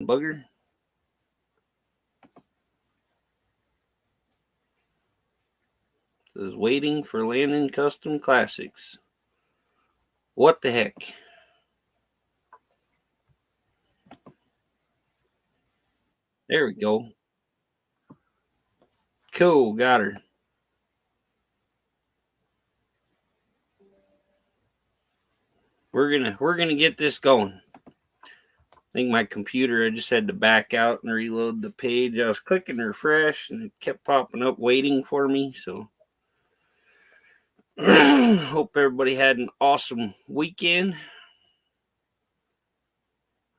Bugger. Says waiting for Landon Custom Classics. What the heck? There we go. Cool, got her. We're gonna get this going. I think my computer, I just had to back out and reload the page. I was clicking refresh and it kept popping up waiting for me. So hope everybody had an awesome weekend.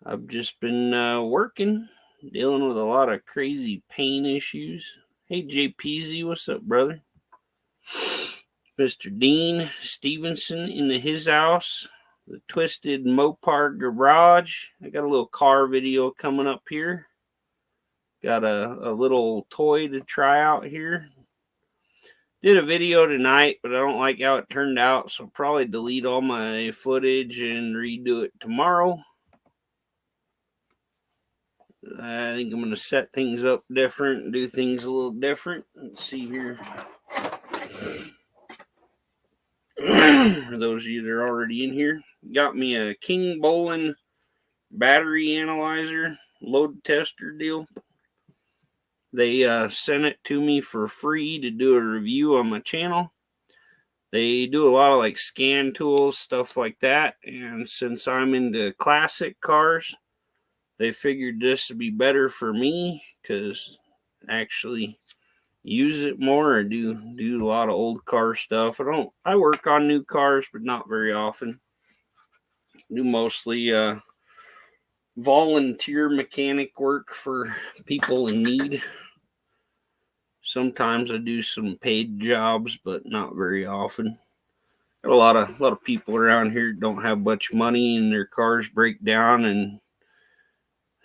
I've just been working, dealing with a lot of crazy pain issues. Hey, JPZ, what's up, brother? Mr. Dean Stevenson in his house. The Twisted Mopar Garage. I got a little car video coming up here. Got a little toy to try out here. Did a video tonight, but I don't like how it turned out, so I'll probably delete all my footage and redo it tomorrow. I think I'm going to set things up different and do things a little different. Let's see here. For those of you that are already in here, got me a King Bolin battery analyzer load tester deal. They sent it to me for free to do a review on my channel. They do a lot of like scan tools, stuff like that. And since I'm into classic cars, they figured this would be better for me because actually use it more. I do a lot of old car stuff. I work on new cars, but not very often. Do mostly volunteer mechanic work for people in need. Sometimes I do some paid jobs, but not very often. Got a lot of people around here don't have much money and their cars break down, and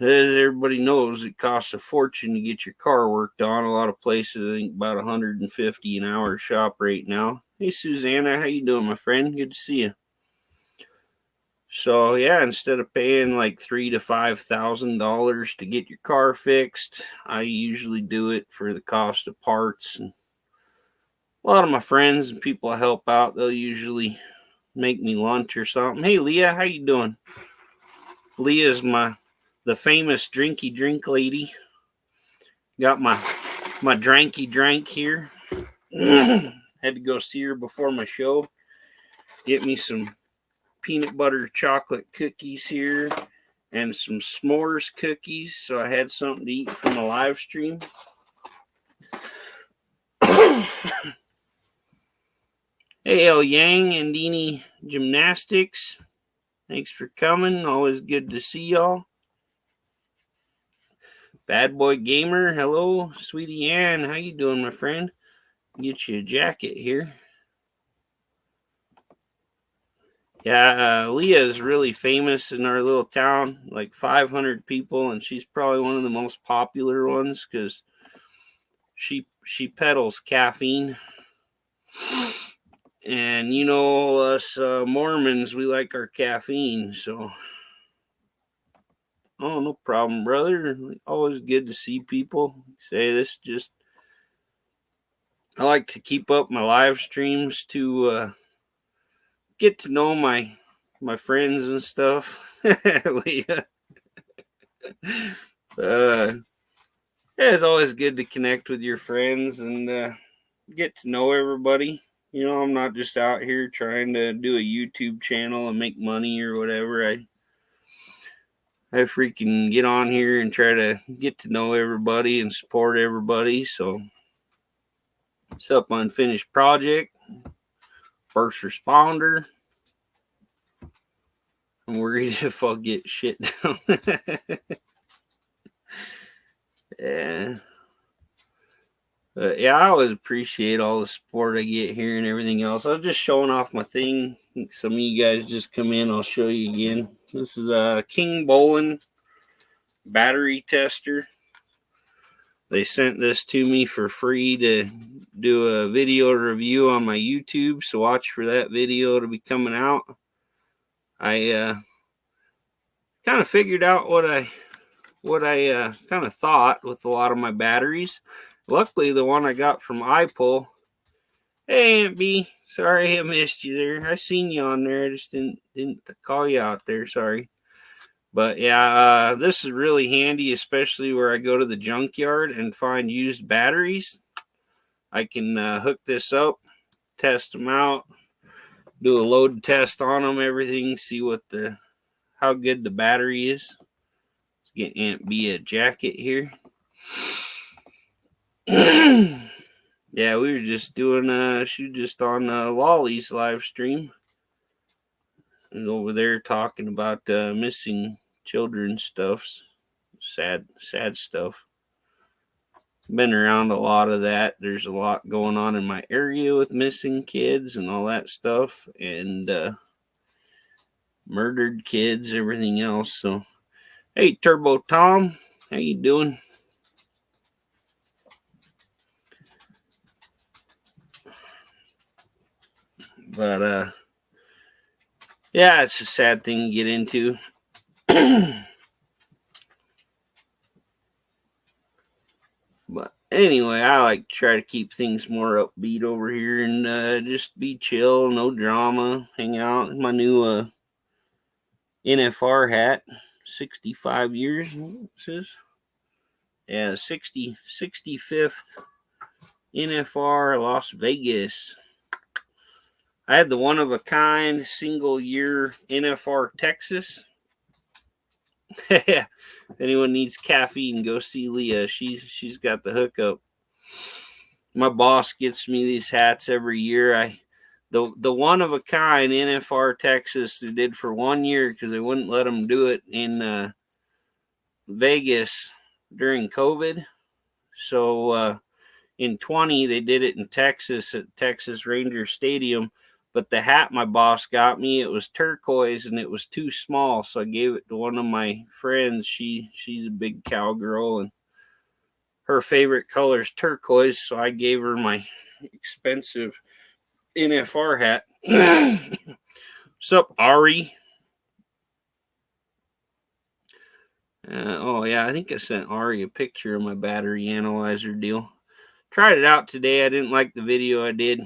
as everybody knows, it costs a fortune to get your car worked on. A lot of places, I think about $150 an hour shop rate now. Hey, Susanna, how you doing, my friend? Good to see you. So yeah, instead of paying like $3,000 to $5,000 to get your car fixed, I usually do it for the cost of parts. And a lot of my friends and people I help out, they'll usually make me lunch or something. Hey, Leah, how you doing? Leah's the famous drinky drink lady. Got my dranky drank here. Had to go see her before my show. Get me some peanut butter chocolate cookies here and some s'mores cookies, so I had something to eat from a live stream. Hey, El Yang and Dini Gymnastics, thanks for coming. Always good to see y'all. Bad Boy Gamer, hello. Sweetie Ann, how you doing, my friend? Get you a jacket here. Yeah, Leah is really famous in our little town, like 500 people, and she's probably one of the most popular ones because she peddles caffeine. And you know, us Mormons, we like our caffeine, so. Oh, no problem, brother. Always good to see people. Say this just. I like to keep up my live streams to get to know my friends and stuff. Leah. Yeah, it's always good to connect with your friends and get to know everybody. You know, I'm not just out here trying to do a YouTube channel and make money or whatever. I freaking get on here and try to get to know everybody and support everybody. So, what's up, Unfinished Project? First responder. I'm worried if I'll get shit down. Yeah. But yeah, I always appreciate all the support I get here and everything else. I was just showing off my thing. Some of you guys just come in. I'll show you again. This is a King Bolin battery tester. They sent this to me for free to do a video review on my YouTube. So watch for that video to be coming out. I kind of figured out what I what I kind of thought with a lot of my batteries. Luckily, the one I got from iPull. Hey, Aunt B, sorry I missed you there. I seen you on there. I just didn't call you out there. Sorry. But yeah, this is really handy, especially where I go to the junkyard and find used batteries. I can hook this up, test them out, do a load test on them, everything, see how good the battery is. Let's get Aunt B a jacket here. Yeah, we were just doing she was just on Lolly's live stream. And over there talking about missing children stuff. Sad stuff. Been around a lot of that. There's a lot going on in my area with missing kids and all that stuff, and murdered kids, everything else. So, hey, Turbo Tom, how you doing? But yeah, it's a sad thing to get into. But anyway, I like to try to keep things more upbeat over here and just be chill, no drama, hang out in my new NFR hat, 65 years, it says. Yeah, 65th NFR Las Vegas. I had the one of a kind single year NFR Texas. If anyone needs caffeine, go see Leah. She's got the hookup. My boss gets me these hats every year. The one of a kind NFR Texas they did for 1 year because they wouldn't let them do it in Vegas during COVID. So in 20 they did it in Texas at Texas Ranger Stadium. But the hat my boss got me, it was turquoise and it was too small, so I gave it to one of my friends. She's a big cowgirl and her favorite color is turquoise, so I gave her my expensive NFR hat. What's up, Ari? Oh yeah, I think I sent Ari a picture of my battery analyzer deal. Tried it out today. I didn't like the video I did.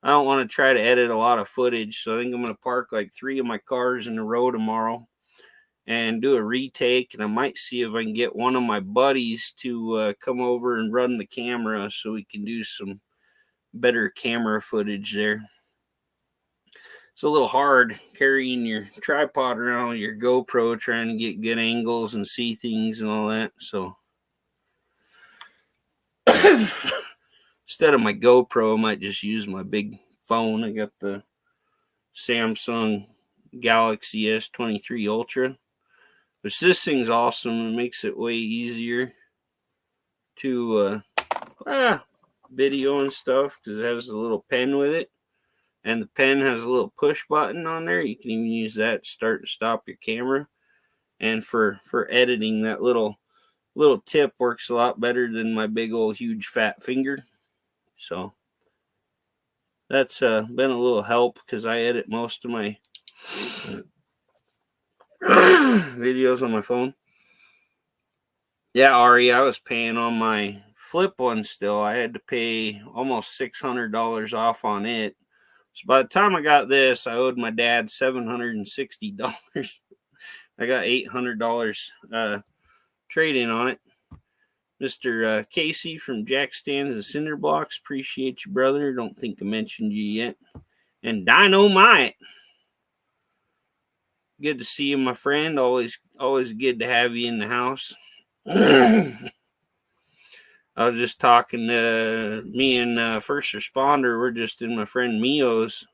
I don't want to try to edit a lot of footage, so I think I'm going to park like 3 of my cars in a row tomorrow and do a retake, and I might see if I can get one of my buddies to come over and run the camera so we can do some better camera footage there. It's a little hard carrying your tripod around with your GoPro, trying to get good angles and see things and all that, so instead of my GoPro, I might just use my big phone. I got the Samsung Galaxy S23 Ultra. But this thing's awesome. It makes it way easier to video and stuff because it has a little pen with it. And the pen has a little push button on there. You can even use that to start and stop your camera. And for editing, that little tip works a lot better than my big old huge fat finger. So that's been a little help because I edit most of my videos on my phone. Yeah, Ari, I was paying on my flip one still. I had to pay almost $600 off on it. So by the time I got this, I owed my dad $760. I got $800 trade-in on it. Mr. Casey from Jack Stands and Cinder Blocks, appreciate you, brother. Don't think I mentioned you yet. And Dynamite. Good to see you, my friend. Always good to have you in the house. I was just talking to me and First Responder. We're just in my friend Mio's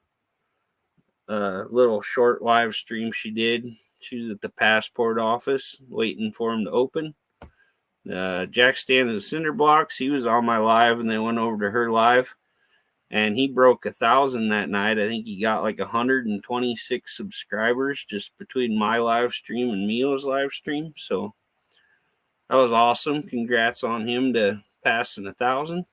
little short live stream she did. She was at the passport office waiting for him to open. Jack Stands and Cinder Blocks, he was on my live and they went over to her live. And he broke 1,000 that night. I think he got like 126 subscribers just between my live stream and Mio's live stream. So that was awesome. Congrats on him to passing 1,000.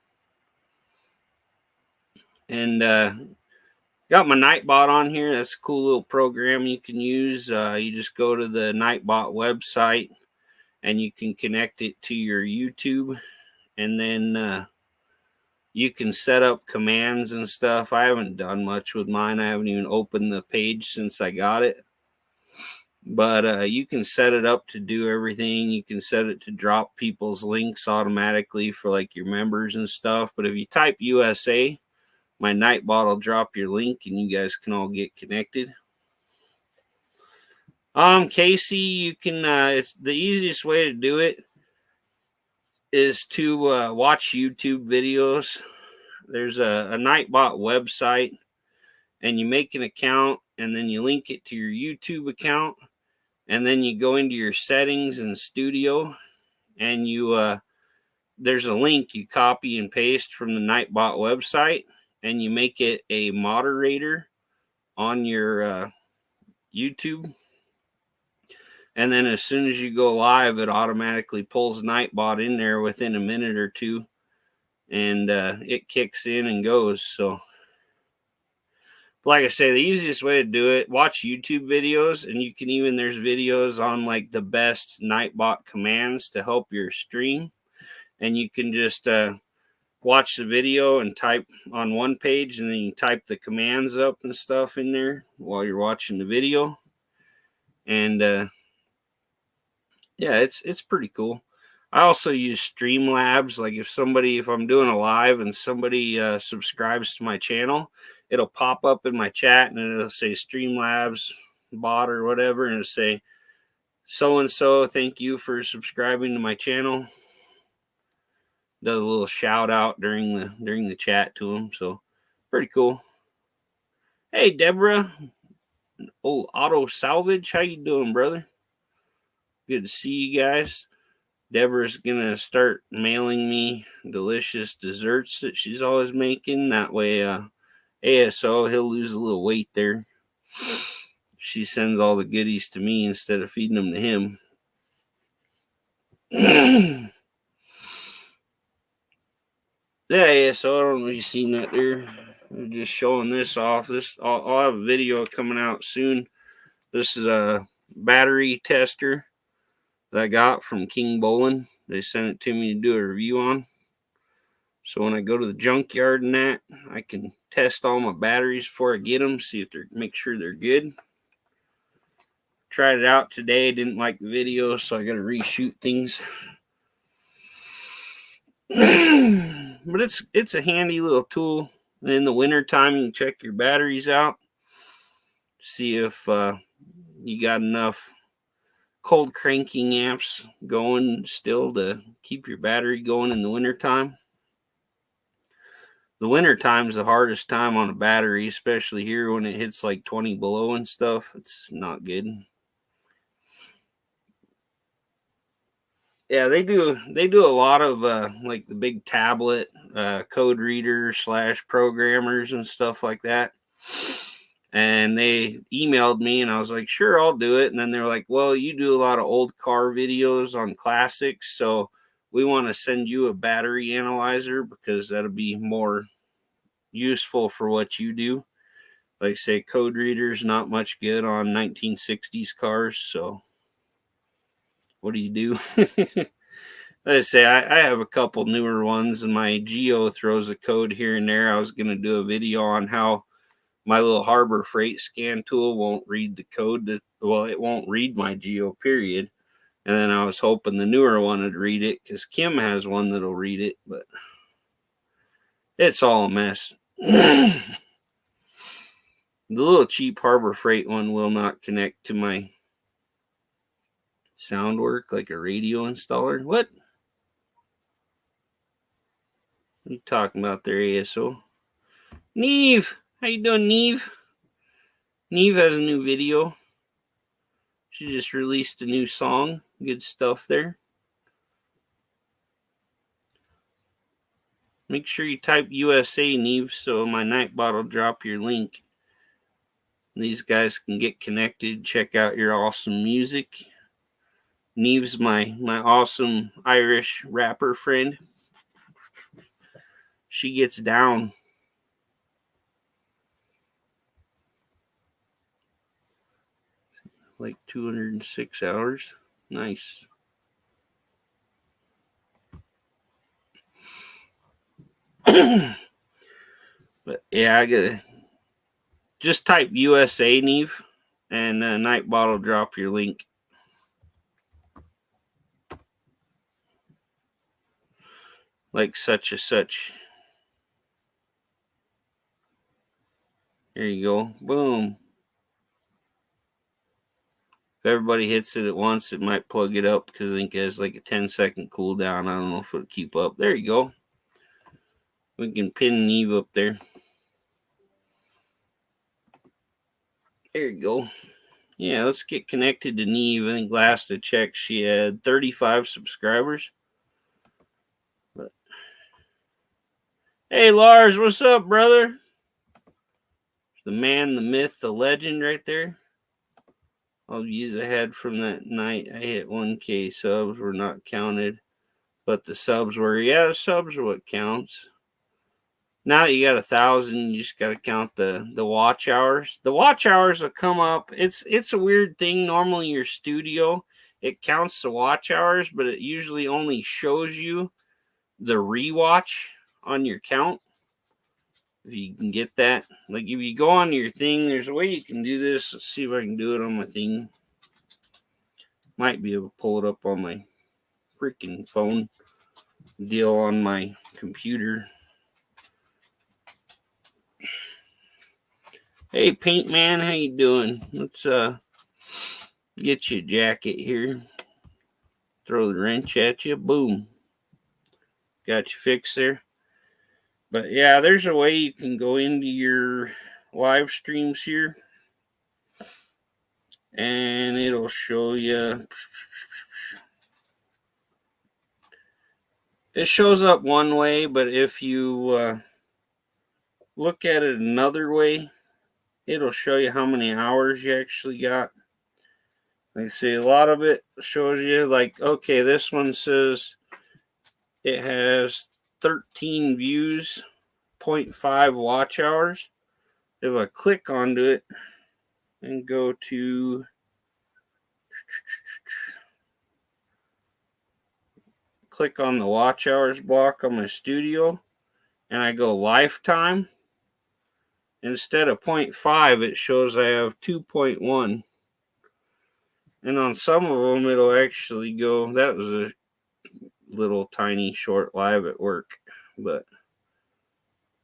And got Got my Nightbot on here. That's a cool little program you can use. You just go to the Nightbot website and you can connect it to your YouTube, and then you can set up commands and stuff. I haven't done much with mine. I haven't even opened the page since I got it. But you can set it up to do everything. You can set it to drop people's links automatically for like your members and stuff. But if you type USA, my Nightbot will drop your link and you guys can all get connected. Casey, you can, it's the easiest way to do it is to watch YouTube videos. There's a Nightbot website, and you make an account and then you link it to your YouTube account, and then you go into your settings in Studio, and you there's a link you copy and paste from the Nightbot website, and you make it a moderator on your YouTube. And then as soon as you go live, it automatically pulls Nightbot in there within a minute or two, and it kicks in and goes. So like I say, the easiest way to do it, watch YouTube videos, and you can even, there's videos on like the best Nightbot commands to help your stream. And you can just watch the video and type on one page, and then you type the commands up and stuff in there while you're watching the video. And yeah, it's pretty cool. I also use Streamlabs. Like if I'm doing a live and somebody subscribes to my channel, it'll pop up in my chat and it'll say Streamlabs bot or whatever, and it'll say so and so, thank you for subscribing to my channel. Does a little shout out during the chat to them, so pretty cool. Hey Deborah, old Auto Salvage, how you doing, brother? Good to see you guys. Deborah's gonna start mailing me delicious desserts that she's always making. That way, ASO, he'll lose a little weight there. She sends all the goodies to me instead of feeding them to him. Yeah, so I don't know if you've seen that there. I'm just showing this off. I'll have a video coming out soon. This is a battery tester that I got from King Bowling. They sent it to me to do a review on. So when I go to the junkyard and that, I can test all my batteries before I get them, see if make sure they're good. Tried it out today, didn't like the video, so I got to reshoot things. But it's a handy little tool. In the winter time, you can check your batteries out, see if you got enough cold cranking amps going still to keep your battery going in the winter time. The winter time is the hardest time on a battery, especially here when it hits like 20 below and stuff. It's not good. Yeah, they do a lot of like the big tablet code readers / programmers and stuff like that. And they emailed me and I was like, sure, I'll do it. And then they're like, well, you do a lot of old car videos on classics, so we want to send you a battery analyzer because that'll be more useful for what you do. Like say code readers, not much good on 1960s cars. So what do you do? Like I say, I have a couple newer ones, and my Geo throws a code here and there. I was going to do a video on how my little Harbor Freight scan tool won't read the code. It won't read my Geo, period. And then I was hoping the newer one would read it, because Kim has one that'll read it, but it's all a mess. The little cheap Harbor Freight one will not connect to my sound work like a radio installer. What? What are you talking about there, ASO? Neve! How you doing, Neve? Neve has a new video. She just released a new song. Good stuff there. Make sure you type USA, Neve, so my Nightbot will drop your link. These guys can get connected, check out your awesome music. Neve's my awesome Irish rapper friend. She gets down. like 206 hours. Nice. But yeah, I gotta just type USA Neve and Nightbot will drop your link. Like such a such. There you go. Boom. If everybody hits it at once, it might plug it up because I think it has like a 10-second cooldown. I don't know if it'll keep up. There you go. We can pin Neve up there. There you go. Yeah, let's get connected to Neve. I think last I checked, she had 35 subscribers. But hey, Lars, what's up, brother? The man, the myth, the legend right there. All views I had from that night, I hit 1K subs were not counted, but the subs were. Yeah, the subs are what counts. Now that you got 1,000, you just got to count the watch hours. The watch hours will come up. It's a weird thing. Normally, your studio, it counts the watch hours, but it usually only shows you the rewatch on your count. If you can get that. Like if you go on your thing, there's a way you can do this. Let's see if I can do it on my thing. Might be able to pull it up on my freaking phone deal on my computer. Hey, Paint Man, how you doing? Let's get you a jacket here. Throw the wrench at you. Boom. Got you fixed there. But yeah, there's a way you can go into your live streams here. And it'll show you. It shows up one way, but if you look at it another way, it'll show you how many hours you actually got. Like see, a lot of it shows you like, okay, this one says it has 13 views, 0.5 watch hours. If I click onto it and go to click on the watch hours block on my studio and I go lifetime, instead of 0.5, it shows I have 2.1. And on some of them, it'll actually go, that was a little tiny short live at work. But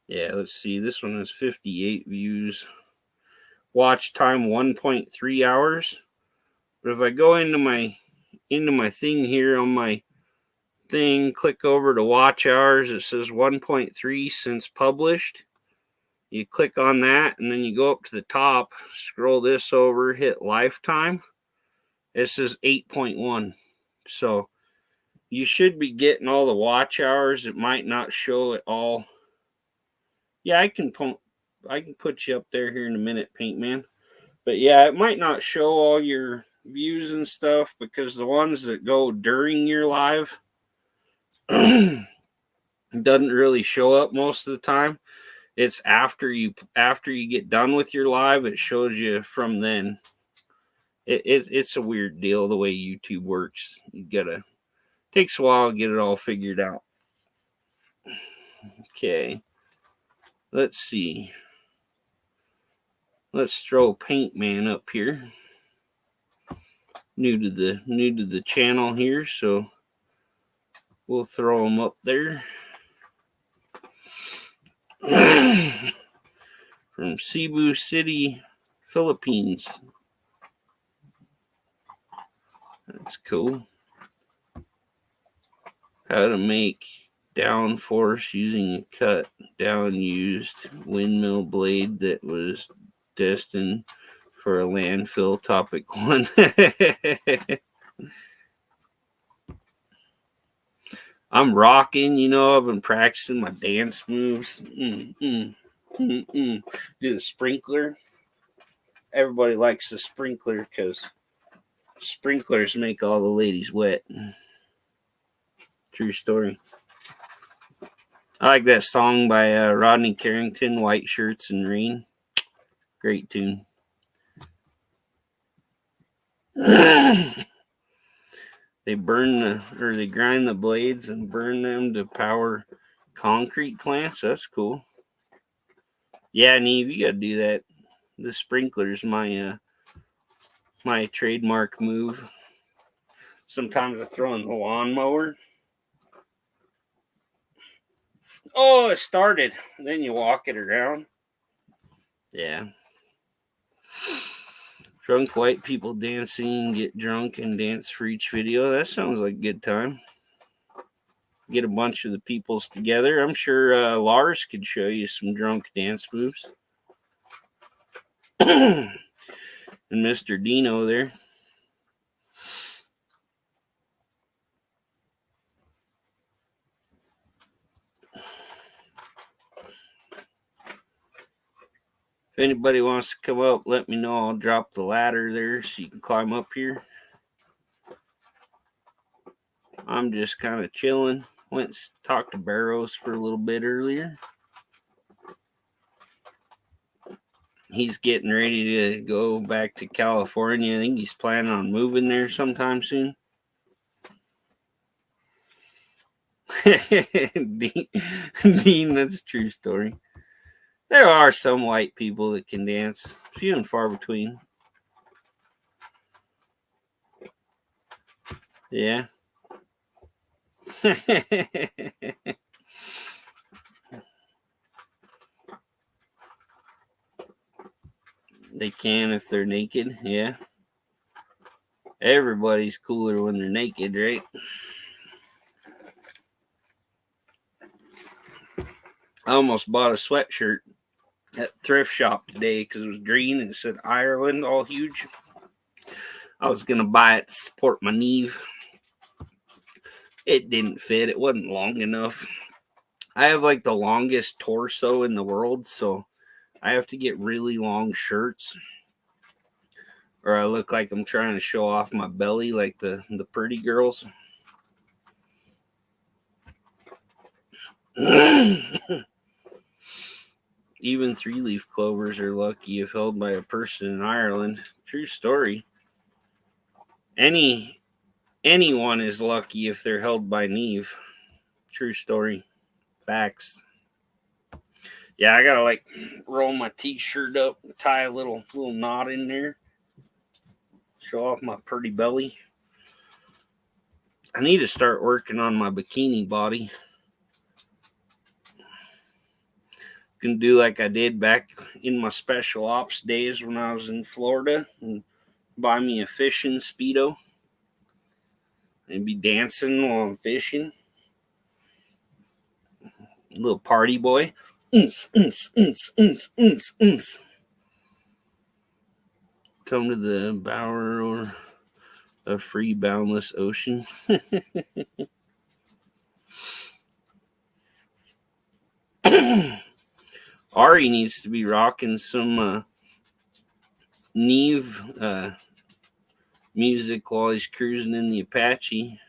yeah, let's see. This one has 58 views. Watch time 1.3 hours. But if I go into my thing here on my thing, click over to watch hours, it says 1.3 since published. You click on that and then you go up to the top, scroll this over, hit lifetime. It says 8.1. So you should be getting all the watch hours. It might not show it all. Yeah, I can put you up there here in a minute, Paint Man. But yeah, it might not show all your views and stuff because the ones that go during your live doesn't really show up most of the time. It's after you get done with your live, it shows you from then. It's a weird deal the way YouTube works. Takes a while to get it all figured out. Okay. Let's see. Let's throw Paint Man up here. New to the channel here, so we'll throw him up there. From Cebu City, Philippines. That's cool. How to make downforce using a cut down used windmill blade that was destined for a landfill. Topic 1. I'm rocking, I've been practicing my dance moves. Do the sprinkler. Everybody likes the sprinkler because sprinklers make all the ladies wet. True story. I like that song by Rodney Carrington, White Shirts and Rain. Great tune. They they grind the blades and burn them to power concrete plants. That's cool. Yeah, Neve, you gotta do that. The sprinkler's my trademark move. Sometimes I throw in the lawnmower. Oh, it started. Then you walk it around. Yeah. Drunk white people dancing, get drunk and dance for each video. That sounds like a good time. Get a bunch of the peoples together. I'm sure Lars could show you some drunk dance moves. And Mr. Dino there. If anybody wants to come up, let me know. I'll drop the ladder there so you can climb up here. I'm just kind of chilling. Went and talked to Barrows for a little bit earlier. He's getting ready to go back to California. I think he's planning on moving there sometime soon. Dean, that's a true story. There are some white people that can dance, few and far between. Yeah. They can if they're naked, yeah. Everybody's cooler when they're naked, right? I almost bought a sweatshirt at thrift shop today because it was green and it said Ireland all huge. I was going to buy it to support my Neve. It didn't fit. It wasn't long enough. I have like the longest torso in the world, so I have to get really long shirts or I look like I'm trying to show off my belly like the pretty girls. Even 3-leaf clovers are lucky if held by a person in Ireland. True story. Anyone is lucky if they're held by Neve. True story. Facts. Yeah, I gotta like roll my t-shirt up, tie a little knot in there, show off my pretty belly. I need to start working on my bikini body. Can do like I did back in my special ops days when I was in Florida and buy me a fishing Speedo and be dancing while I'm fishing. Little party boy. Come to the bower or a free boundless ocean. Ari needs to be rocking some Neve music while he's cruising in the Apache.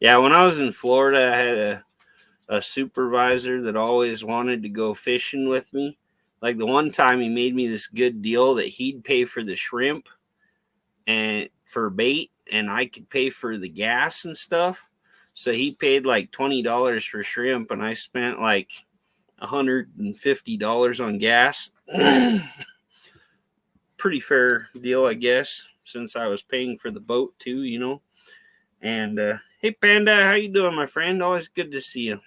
Yeah, when I was in Florida, I had a supervisor that always wanted to go fishing with me. Like the one time he made me this good deal that he'd pay for the shrimp and for bait and I could pay for the gas and stuff. So he paid like $20 for shrimp and I spent like $150 on gas. Pretty fair deal, I guess, since I was paying for the boat too, you know. And hey Panda, how you doing, my friend? Always good to see you.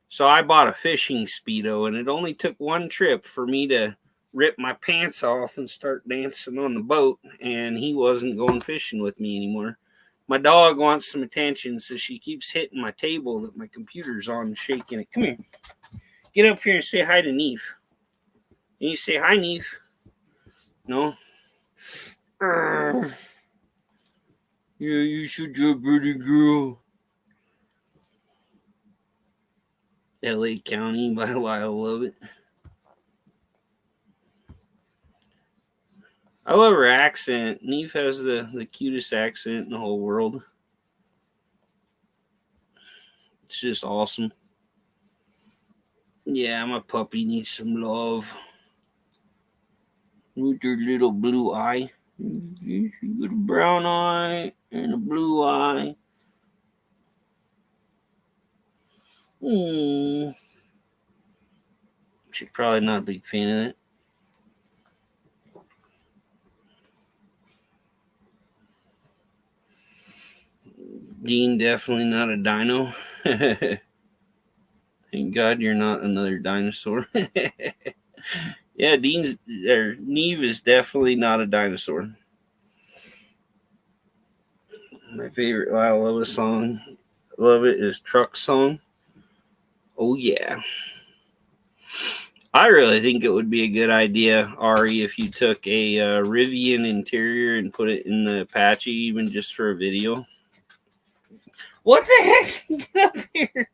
So I bought a fishing Speedo and it only took one trip for me to rip my pants off and start dancing on the boat, and he wasn't going fishing with me anymore. My dog wants some attention, so she keeps hitting my table that my computer's on and shaking it. Come here. Get up here and say hi to Neve. Can you say hi, Neve? No? Yeah, you should a pretty girl. LA County by Lyle Lovett. I love her accent. Neve has the cutest accent in the whole world. It's just awesome. Yeah, my puppy needs some love. with your little blue eye. You got a brown eye and a blue eye. She's probably not a big fan of it. Dean, definitely not a dino. Thank God you're not another dinosaur. Yeah, Neve is definitely not a dinosaur. My favorite Lyle Lovett song, love it, is Truck Song. Oh yeah. I really think it would be a good idea, Ari, if you took a Rivian interior and put it in the Apache, even just for a video. What the heck? Get up here!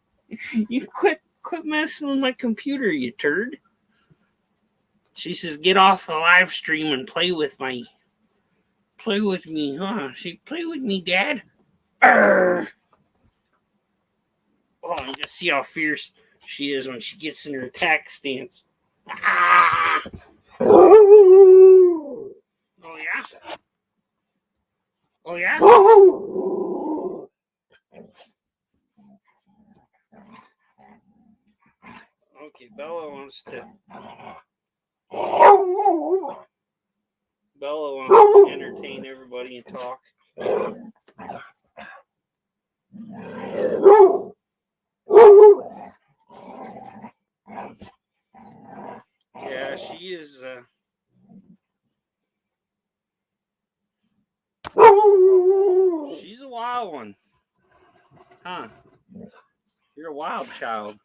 You quit messing with my computer, you turd. She says, "Get off the live stream and play with me, huh? She play with me, Dad." Arr! Oh, you just see how fierce she is when she gets in her attack stance. Ah! Oh yeah. Oh yeah. Okay, Bella wants to entertain everybody and talk. Yeah, she is. She's a wild one, huh? You're a wild child.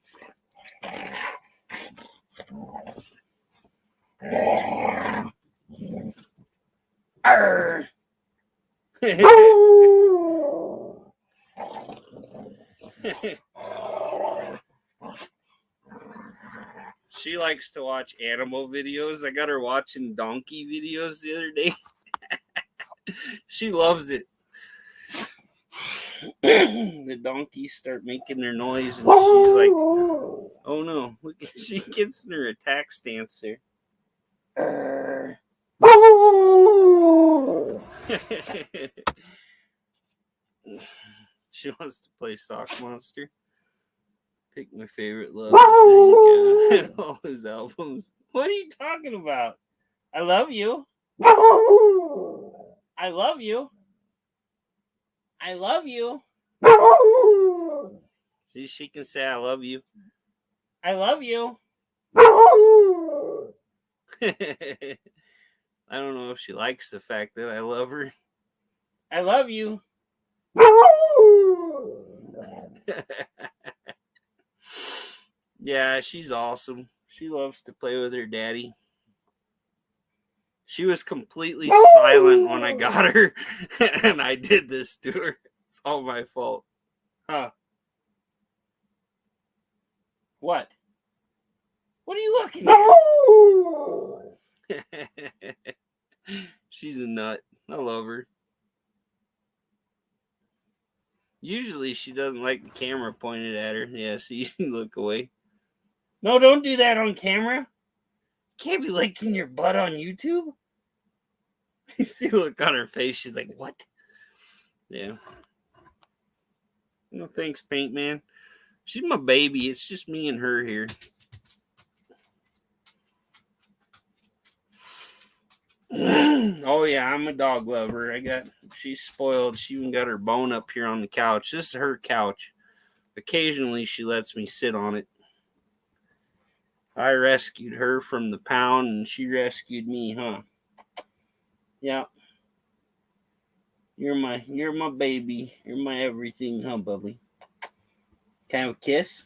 Arr! She likes to watch animal videos. I got her watching donkey videos the other day. She loves it. The donkeys start making their noise, and she's like, "Oh no!" She gets in her attack stance there. She wants to play Sock Monster. Pick my favorite love. All his albums. What are you talking about? I love you. I love you. I love you. See, she can say I love you. I love you. I don't know if she likes the fact that I love her. I love you. Yeah, she's awesome. She loves to play with her daddy. She was completely silent when I got her, and I did this to her. It's all my fault. Huh? What? What are you looking at? She's a nut. I love her. Usually she doesn't like the camera pointed at her. Yeah, so you can look away. No, don't do that on camera. Can't be licking your butt on YouTube. You see the look on her face. She's like, what? Yeah. No thanks, Paint Man. She's my baby. It's just me and her here. Oh yeah, I'm a dog lover. She's spoiled. She even got her bone up here on the couch. This is her couch. Occasionally she lets me sit on it. I rescued her from the pound and she rescued me, huh? Yeah. You're my baby. You're my everything, huh, Bubbly? Can I have a kiss?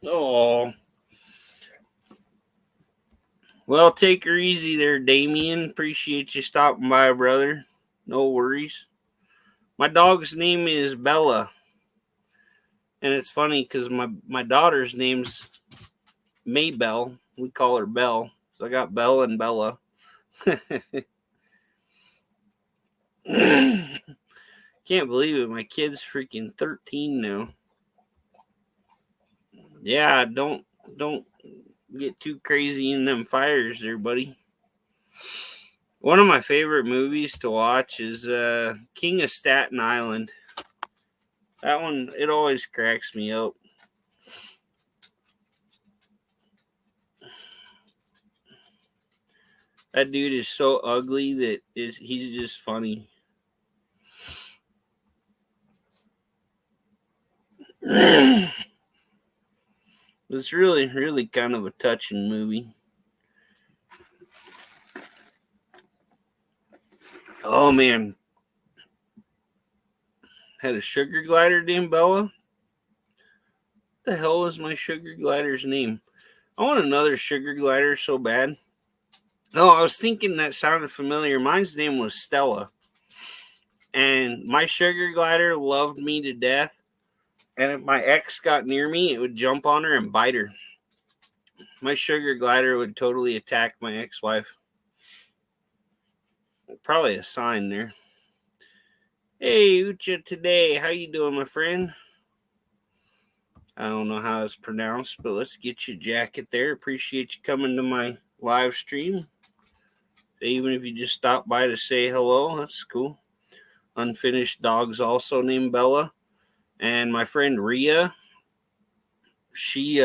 Oh. Well, take her easy there, Damien. Appreciate you stopping by, brother. No worries. My dog's name is Bella. And it's funny because my daughter's name's Maybelle. We call her Belle. So I got Belle and Bella. Can't believe it. My kid's freaking 13 now. Yeah, don't get too crazy in them fires there, buddy. One of my favorite movies to watch is King of Staten Island. That one, it always cracks me up. That dude is so ugly that he's just funny. It's really, really kind of a touching movie. Oh man, had a sugar glider named Bella. What the hell was my sugar glider's name? I want another sugar glider so bad. Oh, I was thinking that sounded familiar. Mine's name was Stella. And my sugar glider loved me to death. And if my ex got near me, it would jump on her and bite her. My sugar glider would totally attack my ex-wife. Probably a sign there. Hey, Ucha today. How you doing, my friend? I don't know how it's pronounced, but let's get you a jacket there. Appreciate you coming to my live stream. Even if you just stopped by to say hello, that's cool. Unfinished Dog's also named Bella. And my friend Rhea, she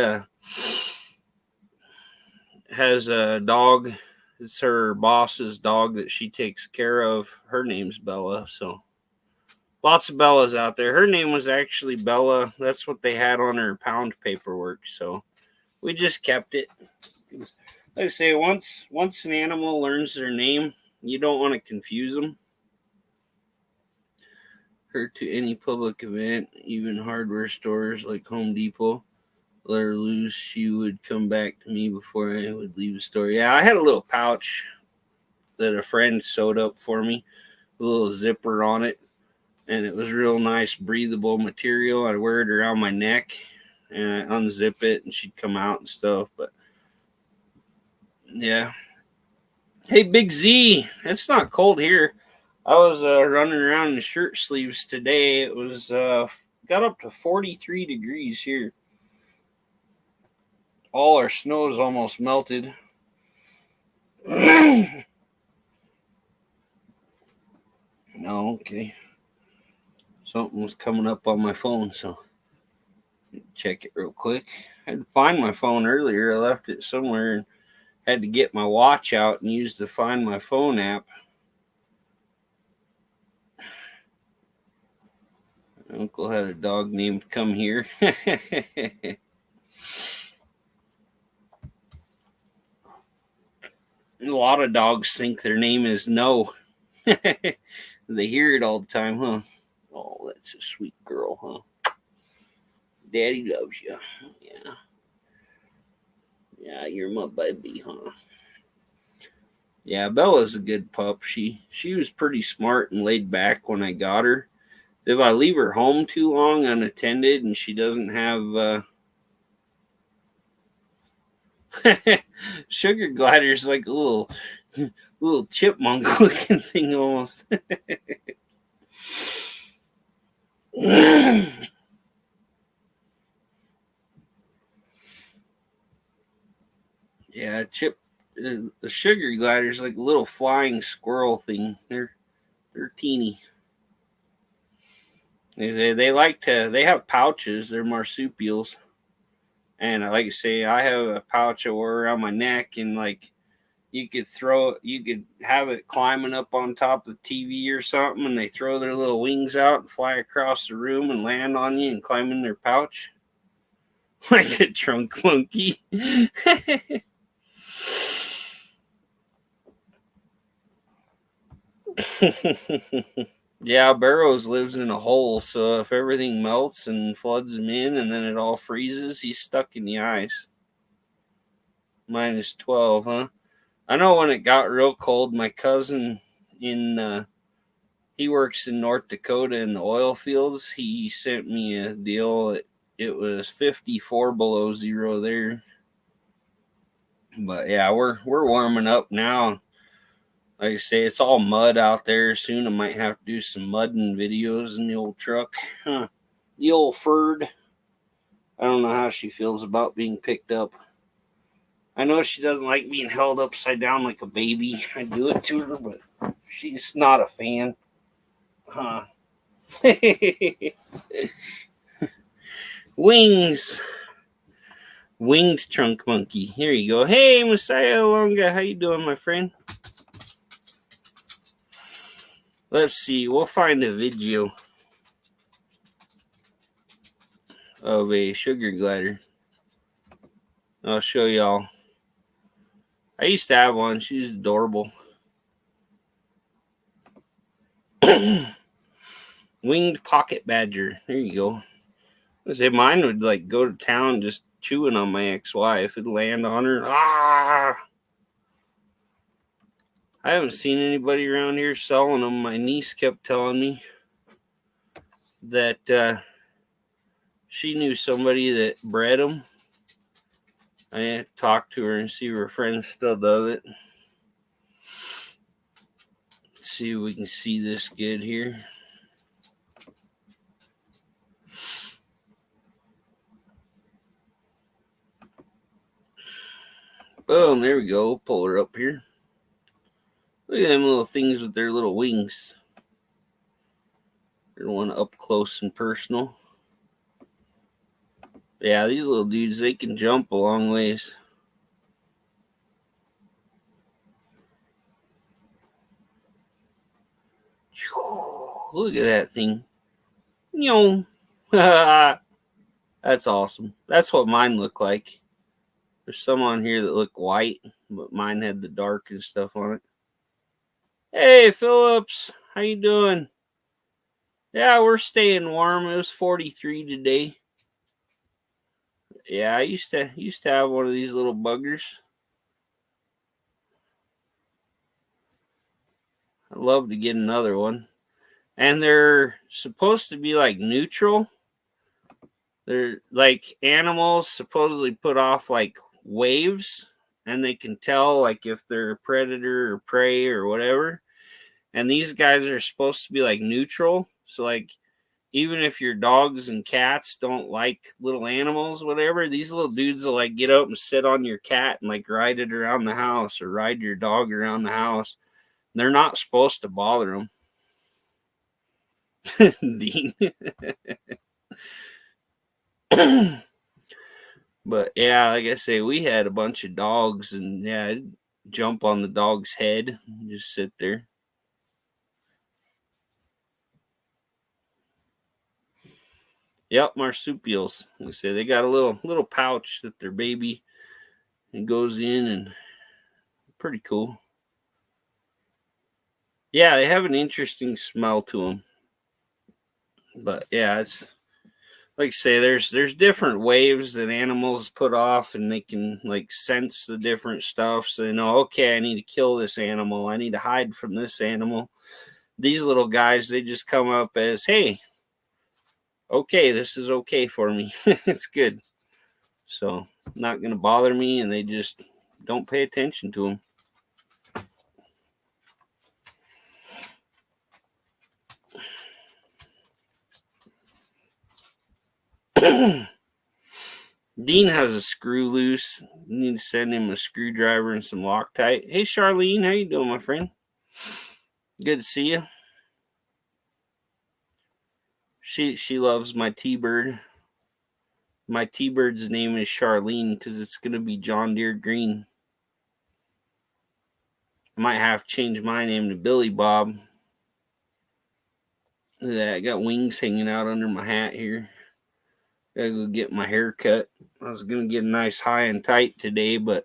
has a dog. It's her boss's dog that she takes care of. Her name's Bella. So lots of Bellas out there. Her name was actually Bella. That's what they had on her pound paperwork. So we just kept it. Like I say, once an animal learns their name, you don't want to confuse them. Her to any public event, even hardware stores like Home Depot. Let her loose, she would come back to me before I would leave the store. Yeah, I had a little pouch that a friend sewed up for me, a little zipper on it, and it was real nice, breathable material. I'd wear it around my neck, and I unzip it, and she'd come out and stuff. But yeah. Hey, Big Z, it's not cold here. I was running around in shirt sleeves today. It was got up to 43 degrees here. All our snow is almost melted. No, okay. Something was coming up on my phone, so check it real quick. I had to find my phone earlier. I left it somewhere and had to get my watch out and use the Find My Phone app. My uncle had a dog named Come Here. A lot of dogs think their name is No. They hear it all the time, huh? Oh, that's a sweet girl, huh? Daddy loves you. Yeah. Yeah, you're my baby, huh? Yeah, Bella's a good pup. She was pretty smart and laid back when I got her. If I leave her home too long unattended and she doesn't have sugar glider's like a little chipmunk looking thing almost. Yeah, the sugar glider's like a little flying squirrel thing. They're teeny. They have pouches. They're marsupials. And like I say, I have a pouch I wear around my neck, and like you could have it climbing up on top of the TV or something, and they throw their little wings out and fly across the room and land on you and climb in their pouch like a trunk monkey. Yeah, Barrows lives in a hole, so if everything melts and floods him in and then it all freezes, he's stuck in the ice. -12, huh? I know when it got real cold, my cousin he works in North Dakota in the oil fields. He sent me a deal. It was 54 below zero there. But yeah, we're warming up now. Like I say, it's all mud out there. Soon I might have to do some mudding videos in the old truck. Huh. The old Ferd. I don't know how she feels about being picked up. I know she doesn't like being held upside down like a baby. I do it to her, but she's not a fan. Huh. Wings. Winged trunk monkey. Here you go. Hey, Messiah Longa. How you doing, my friend? Let's see. We'll find a video of a sugar glider. I'll show y'all. I used to have one. She's adorable. Winged pocket badger. There you go. I say mine would like go to town just chewing on my ex-wife. It'd land on her. Ah! I haven't seen anybody around here selling them. My niece kept telling me that she knew somebody that bred them. I had to talk to her and see if her friend still does it. Let's see if we can see this good here. Boom, there we go. Pull her up here. Look at them little things with their little wings. They're one up close and personal. Yeah, these little dudes, they can jump a long ways. Look at that thing. That's awesome. That's what mine look like. There's some on here that look white, but mine had the dark and stuff on it. Hey, Phillips, how you doing? Yeah, we're staying warm. It was 43 today. Yeah, I used to have one of these little buggers. I'd love to get another one. And they're supposed to be like neutral. They're like animals supposedly put off like waves, and they can tell like if they're a predator or prey or whatever. And these guys are supposed to be like neutral. So like even if your dogs and cats don't like little animals, whatever, these little dudes will like get up and sit on your cat and like ride it around the house or ride your dog around the house. They're not supposed to bother them. Dean. But yeah, like I say, we had a bunch of dogs, and yeah, I'd jump on the dog's head and just sit there. Yep, marsupials. Like I say, they got a little pouch that their baby and goes in, and pretty cool. Yeah, they have an interesting smell to them. But yeah, it's like I say, there's different waves that animals put off, and they can like sense the different stuff. So they know, okay, I need to kill this animal. I need to hide from this animal. These little guys, they just come up as, hey, okay, this is okay for me. It's good. So not going to bother me, and they just don't pay attention to them. Dean has a screw loose. You need to send him a screwdriver and some Loctite. Hey, Charlene, how you doing, my friend? Good to see you. She loves my T-Bird. My T-Bird's name is Charlene because it's going to be John Deere Green. I might have to change my name to Billy Bob. Look at that. I got wings hanging out under my hat here. Gotta go get my hair cut. I was gonna get a nice high and tight today, but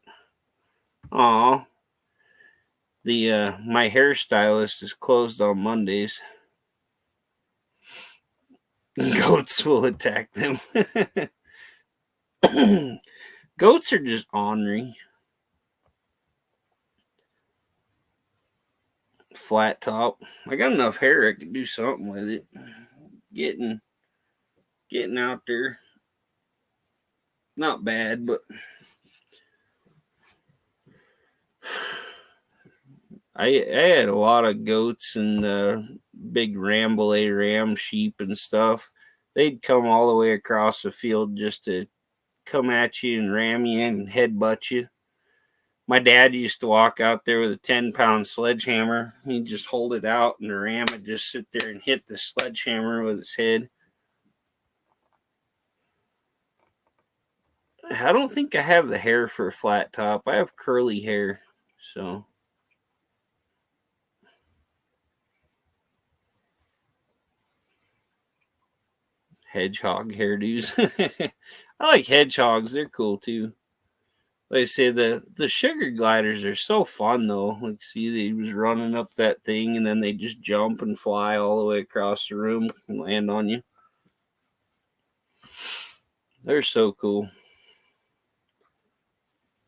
my hairstylist is closed on Mondays. Goats will attack them. Goats are just ornery. Flat top. I got enough hair I could do something with it. Getting out there. Not bad, but I had a lot of goats and big Rambouillet ram sheep and stuff. They'd come all the way across the field just to come at you and ram you and headbutt you. My dad used to walk out there with a 10-pound sledgehammer. He'd just hold it out, and the ram would just sit there and hit the sledgehammer with his head. I don't think I have the hair for a flat top. I have curly hair, so. Hedgehog hairdos. I like hedgehogs. They're cool too. Like I say, the sugar gliders are so fun though. Like, see, they was running up that thing, and then they just jump and fly all the way across the room and land on you. They're so cool.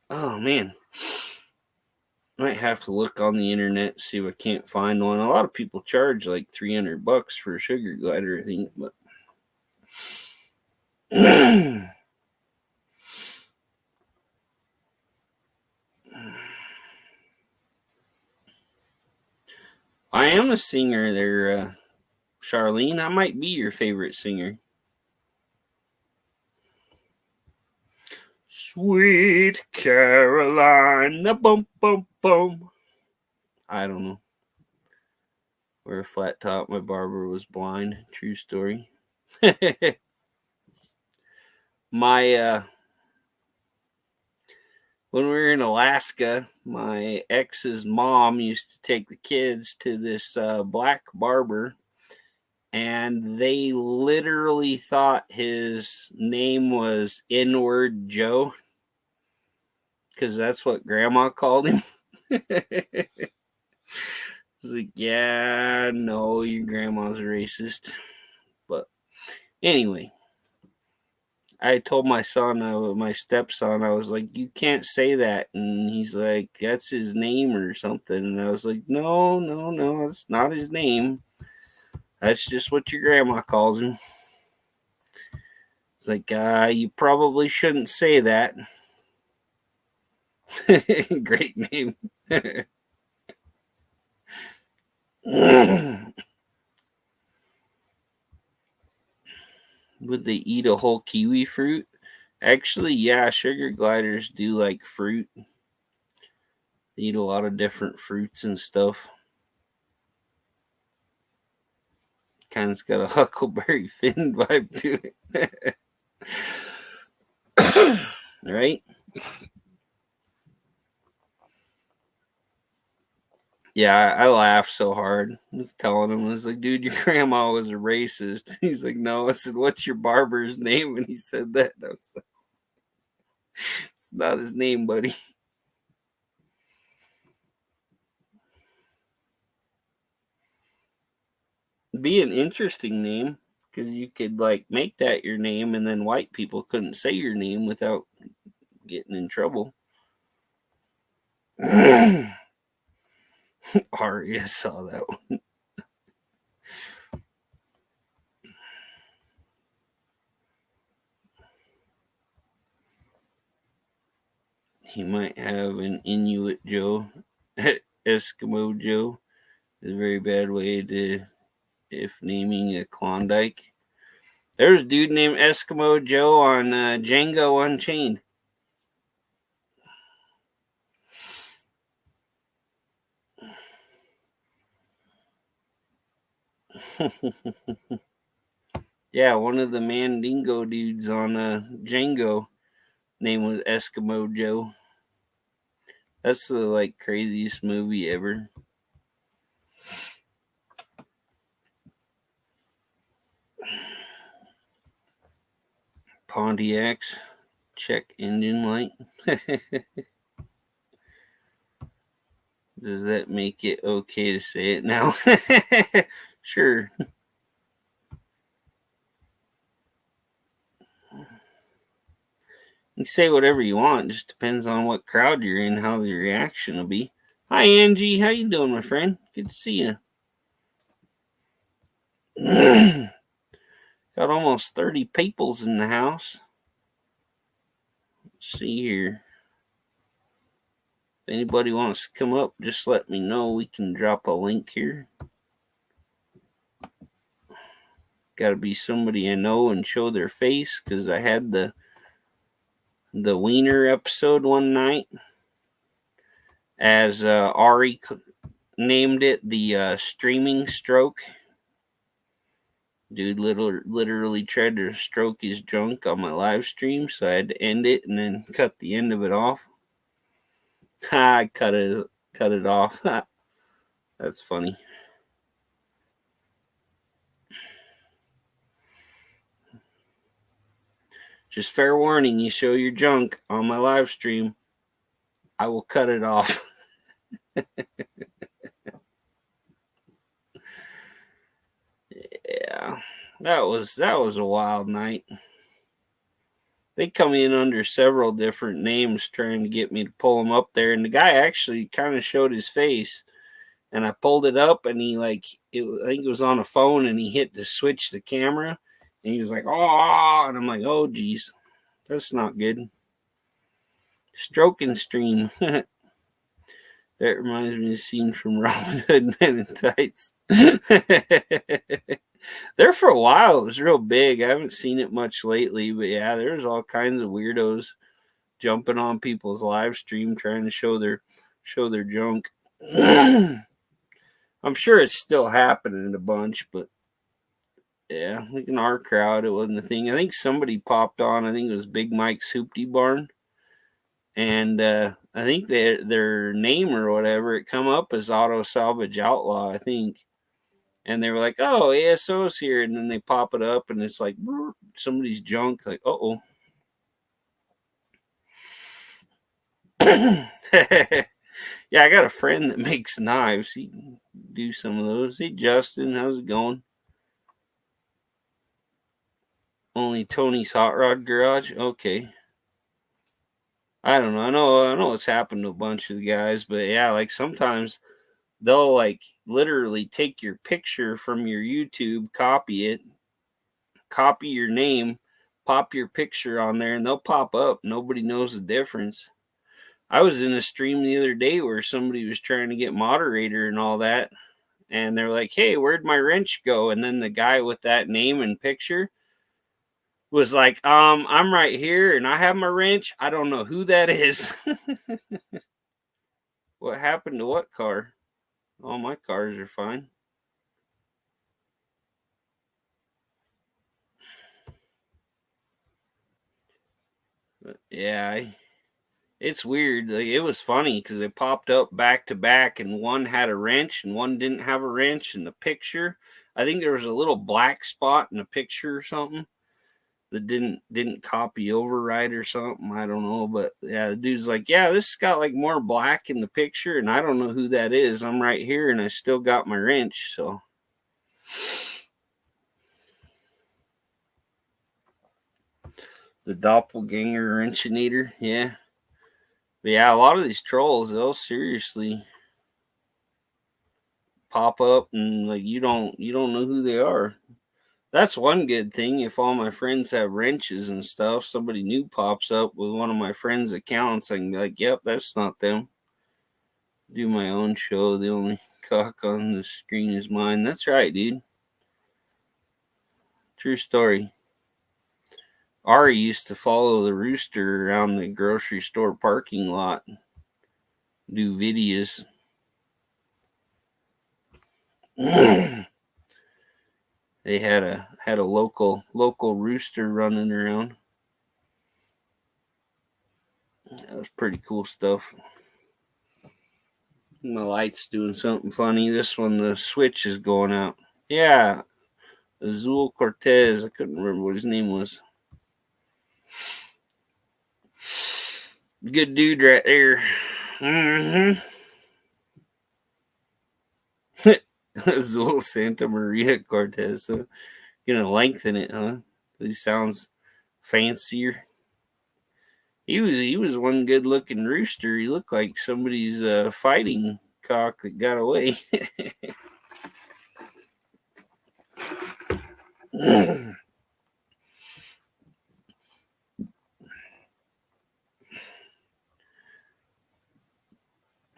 Oh man, might have to look on the internet, see if I can't find one. A lot of people charge like $300 for a sugar glider, I think, but. I am a singer there, Charlene. I might be your favorite singer. Sweet Caroline, bum bum bum. I don't know. Wear a flat top. My barber was blind. True story. My when we were in Alaska, my ex's mom used to take the kids to this black barber, and they literally thought his name was N-word Joe, because that's what Grandma called him. I was like, yeah, no, your grandma's racist. But anyway, I told my son, my stepson, I was like, you can't say that. And he's like, that's his name or something. And I was like, no, it's not his name. That's just what your grandma calls him. It's like, you probably shouldn't say that. Great name. Would they eat a whole kiwi fruit? Actually, yeah, sugar gliders do like fruit. They eat a lot of different fruits and stuff. Kind of's got a Huckleberry Finn vibe to it. Right? Yeah, I laughed so hard. I was telling him, I was like, dude, your grandma was a racist. He's like, no. I said, what's your barber's name? And he said that. And I was like, it's not his name, buddy. Be an interesting name, because you could like make that your name, and then white people couldn't say your name without getting in trouble. Aria saw that one. He might have an Inuit Joe. Eskimo Joe is a very bad way to, if naming a Klondike. There's a dude named Eskimo Joe on Django Unchained. Yeah, one of the Mandingo dudes on Django name was Eskimo Joe. That's the like craziest movie ever. Pontiacs, check engine light. Does that make it okay to say it now? Sure. You say whatever you want. Just depends on what crowd you're in, how the reaction will be. Hi, Angie. How you doing, my friend? Good to see you. Got almost 30 peoples in the house. Let's see here. If anybody wants to come up, just let me know. We can drop a link here. Got to be somebody I know and show their face, because I had the Wiener episode one night. as Ari named it, the streaming stroke. Dude literally tried to stroke his junk on my live stream, so I had to end it and then cut the end of it off. I cut it off. That's funny. Just fair warning, you show your junk on my live stream, I will cut it off. Yeah, that was a wild night. They come in under several different names trying to get me to pull them up there, and the guy actually kind of showed his face, and I pulled it up, and he I think it was on a phone, and he hit to switch the camera, and he was like, "Oh," and I'm like, "Oh, geez, that's not good." Stroke and stream. That reminds me of a scene from Robin Hood Men in Tights. There for a while, it was real big. I haven't seen it much lately, but yeah, there's all kinds of weirdos jumping on people's live stream trying to show their junk. I'm sure it's still happening a bunch, but yeah, like in our crowd, it wasn't a thing. I think somebody popped on. I think it was Big Mike's Hoopty Barn, and I think their name or whatever, it come up as Auto Salvage Outlaw, I think. And they were like, "Oh, ASO's here," and then they pop it up, and it's like somebody's junk. Like, oh. Yeah, I got a friend that makes knives. He can do some of those. Hey, Justin, how's it going? Only Tony's Hot Rod Garage. Okay. I don't know. I know it's happened to a bunch of the guys, but yeah, like sometimes they'll like literally take your picture from your YouTube, copy it, copy your name, pop your picture on there, and they'll pop up. Nobody knows the difference. I was in a stream the other day where somebody was trying to get moderator and all that, and they're like, "Hey, where'd my wrench go?" And then the guy with that name and picture was like, I'm right here and I have my wrench. I don't know who that is." What happened to what car? All my cars are fine. But yeah, it's weird. Like, it was funny because it popped up back to back, and one had a wrench and one didn't have a wrench in the picture. I think there was a little black spot in the picture or something that didn't copy over right or something. I don't know, but yeah, the dude's like, "Yeah, this has got like more black in the picture, and I don't know who that is. I'm right here, and I still got my wrench." So the doppelganger wrenchinator, yeah. But yeah, a lot of these trolls, they'll seriously pop up and like you don't know who they are. That's one good thing. If all my friends have wrenches and stuff, somebody new pops up with one of my friends' accounts, I can be like, "Yep, that's not them." Do my own show. The only cock on the screen is mine. That's right, dude. True story. Ari used to follow the rooster around the grocery store parking lot, do videos. They had a local rooster running around. That was pretty cool stuff. My light's doing something funny. This one, the switch is going out. Yeah, Azul Cortez. I couldn't remember what his name was. Good dude right there. Mm-hmm. Azul Santa Maria Cortez. So gonna lengthen it, huh? He sounds fancier. He was one good looking rooster. He looked like somebody's fighting cock that got away.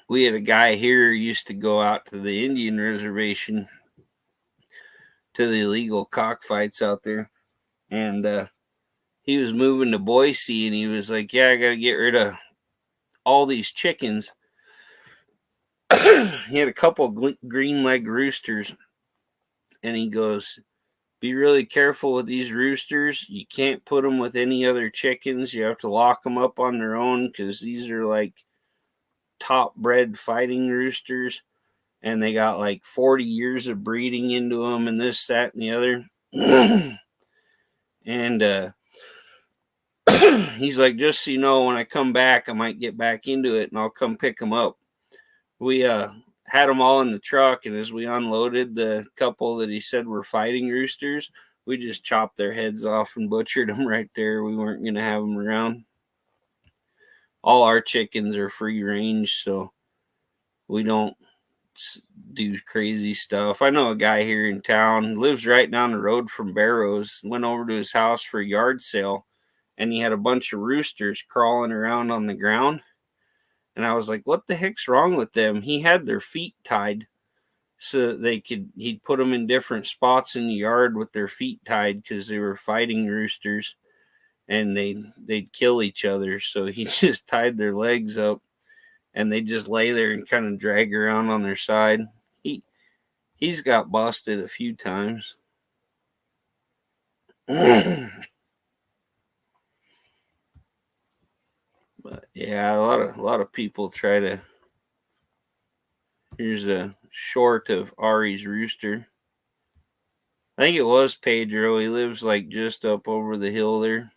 We had a guy here who used to go out to the Indian reservation to the illegal cockfights out there, and he was moving to Boise, and he was like, "Yeah, I got to get rid of all these chickens." he had a couple green leg roosters, and he goes, be really careful with these roosters. You can't put them with any other chickens. You have to lock them up on their own because these are like top bred fighting roosters, and they got like 40 years of breeding into them, and this, that, and the other. And he's like, just so you know, when I come back, I might get back into it, and I'll come pick them up. We had them all in the truck, and as we unloaded the couple that he said were fighting roosters, we just chopped their heads off and butchered them right there. We weren't going to have them around. All our chickens are free range, so we don't do crazy stuff. I know a guy here in town, lives right down the road from Barrows, went over to his house for a yard sale, and he had a bunch of roosters crawling around on the ground. And I was like, what the heck's wrong with them? He had their feet tied so he'd put them in different spots in the yard with their feet tied because they were fighting roosters, and they'd kill each other. So he just tied their legs up, and they just lay there and kind of drag around on their side. He's got busted a few times. But yeah, a lot of people try to. Here's a short of Ari's rooster. I think it was Pedro. He lives like just up over the hill there.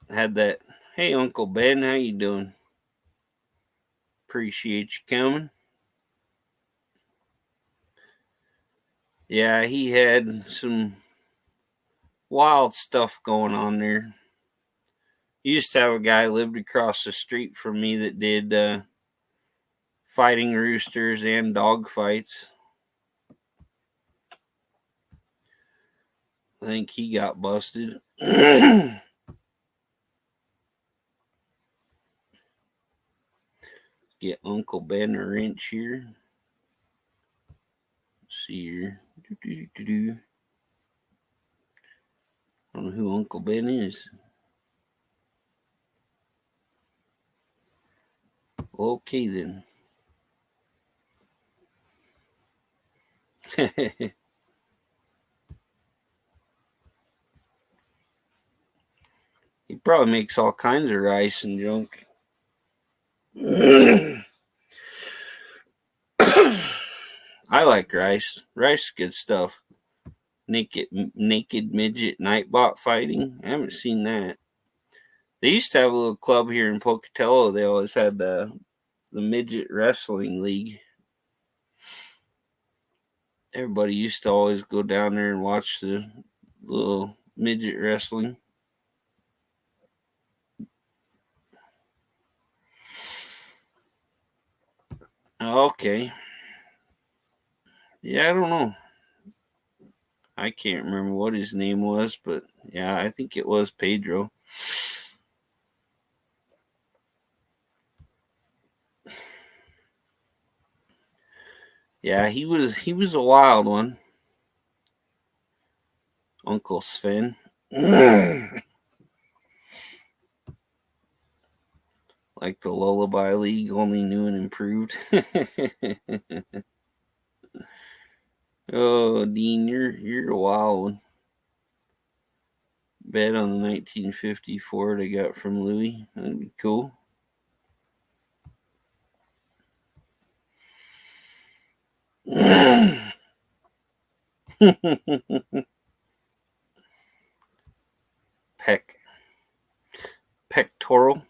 Had that. Hey, Uncle Ben, how you doing? Appreciate you coming. Yeah, he had some wild stuff going on there. Used to have a guy lived across the street from me that did fighting roosters and dog fights. I think he got busted. Get Uncle Ben a wrench here. Let's see here. I don't know who Uncle Ben is. Okay then. He probably makes all kinds of rice and junk. I like rice. Rice is good stuff. Naked midget nightbot fighting. I haven't seen that. They used to have a little club here in Pocatello. They always had the midget wrestling league. Everybody used to always go down there and watch the little midget wrestling. Okay. Yeah, I don't know. I can't remember what his name was, but yeah, I think it was Pedro. Yeah, he was a wild one. Uncle Sven. Like the Lullaby League, only new and improved. Oh, Dean, you're a wild one. Bet on the 1950 Ford I got from Louis. That'd be cool. Pectoral.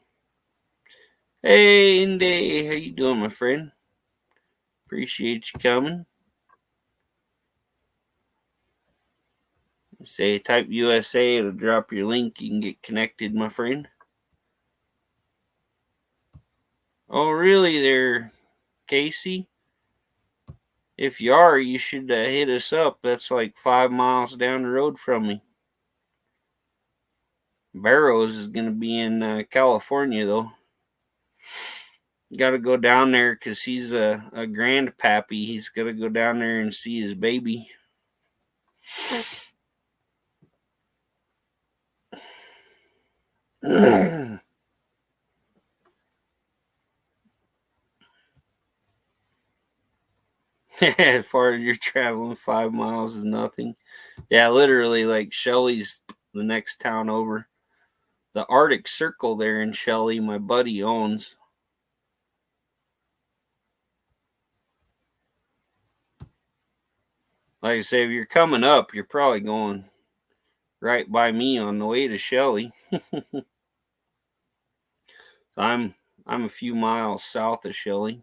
Hey, Inday, how you doing, my friend? Appreciate you coming. Say type USA, it'll drop your link. You can get connected, my friend. Oh, really, there, Casey? If you are, you should hit us up. That's like 5 miles down the road from me. Barrows is going to be in California, though. Got to go down there because he's a grandpappy. He's got to go down there and see his baby. As far as you're traveling, 5 miles is nothing. Yeah, literally, like Shelley's the next town over. The Arctic Circle there in Shelley, my buddy owns. Like I say, if you're coming up, you're probably going right by me on the way to Shelley. I'm I'm a few miles south of Shelley.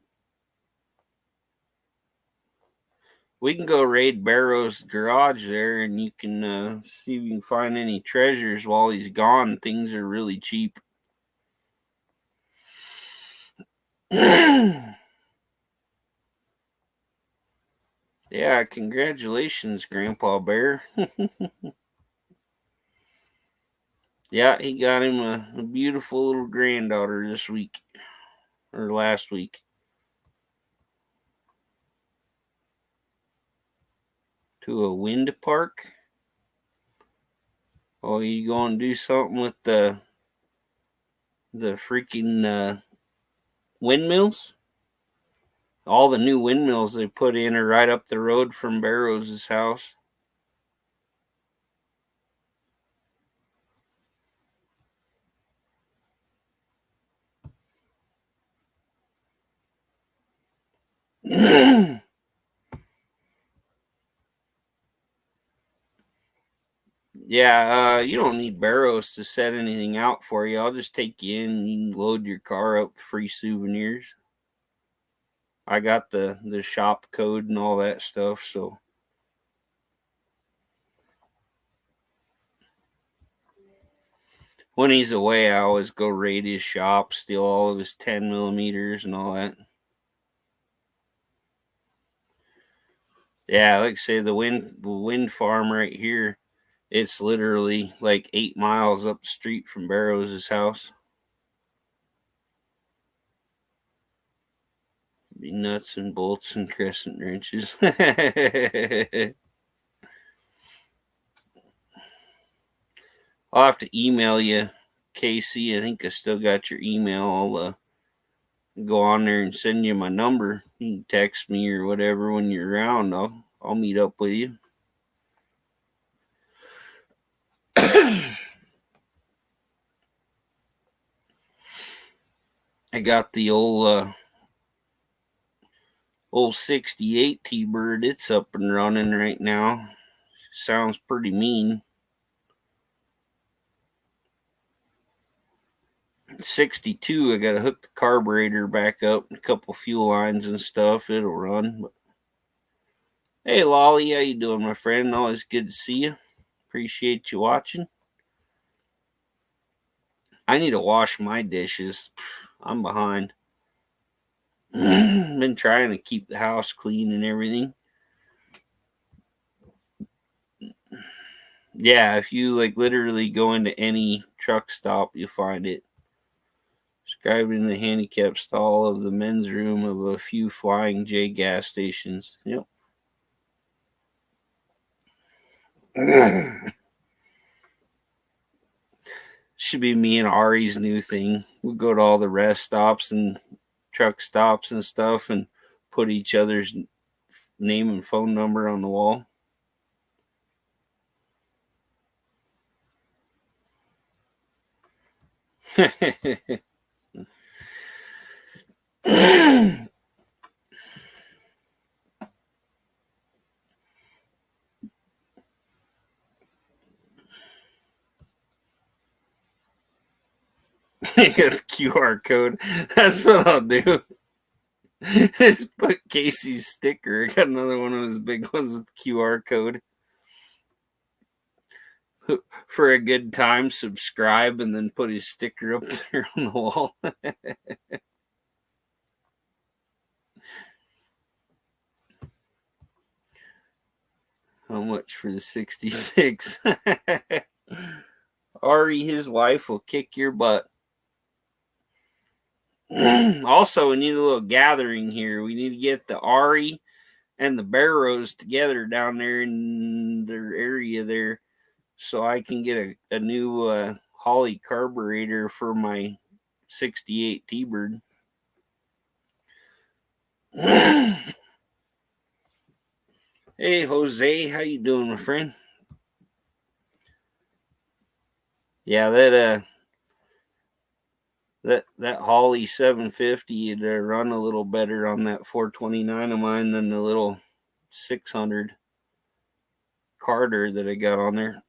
We can go raid Barrow's garage there, and you can see if you can find any treasures while he's gone. Things are really cheap. Yeah, congratulations, Grandpa Bear. Yeah, he got him a beautiful little granddaughter this week or last week. To a wind park. Oh, you going to do something with the freaking windmills? All the new windmills they put in are right up the road from Barrow's house. Yeah, you don't need Barrows to set anything out for you. I'll just take you in and you can load your car up with free souvenirs. I got the shop code and all that stuff, so when he's away, I always go raid his shop, steal all of his 10 millimeters and all that. Yeah, like I say, the wind farm right here, it's literally like 8 miles up the street from Barrow's house. Be nuts and bolts and crescent wrenches. I'll have to email you, Casey. I think I still got your email. I'll go on there and send you my number. You can text me or whatever when you're around. I'll meet up with you. I got the old 68 T-Bird. It's up and running right now. Sounds pretty mean. 62, I got to hook the carburetor back up and a couple fuel lines and stuff. It'll run. But hey, Lolly, how you doing, my friend? Always good to see you. Appreciate you watching. I need to wash my dishes. I'm behind. Been trying to keep the house clean and everything. Yeah, if you like literally go into any truck stop, you'll find it. Described in the handicap stall of the men's room of a few Flying J gas stations. Yep. Should be me and Ari's new thing. We go to all the rest stops and truck stops and stuff and put each other's name and phone number on the wall. You got the QR code. That's what I'll do. Just put Casey's sticker. I got another one of those big ones with QR code. For a good time, subscribe and then put his sticker up there on the wall. How much for the 66? Ari, his wife, will kick your butt. Also, we need a little gathering here. We need to get the Ari and the Barrows together down there in their area there so I can get a new Holly carburetor for my 68 T-Bird. Hey, Jose, how you doing, my friend? Yeah, that Holly 750 would run a little better on that 429 of mine than the little 600 Carter that I got on there.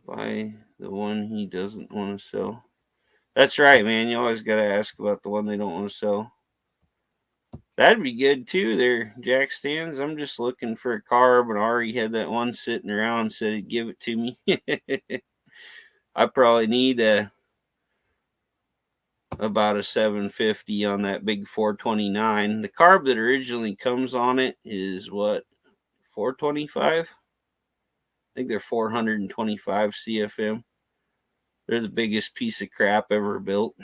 Buy the one he doesn't want to sell. That's right, man. You always got to ask about the one they don't want to sell. That'd be good too, there, Jack Stands. I'm just looking for a car, but Ari had that one sitting around, said he'd give it to me. I probably need about a 750 on that big 429. The carb that originally comes on it is what, 425? I think they're 425 CFM. They're the biggest piece of crap ever built.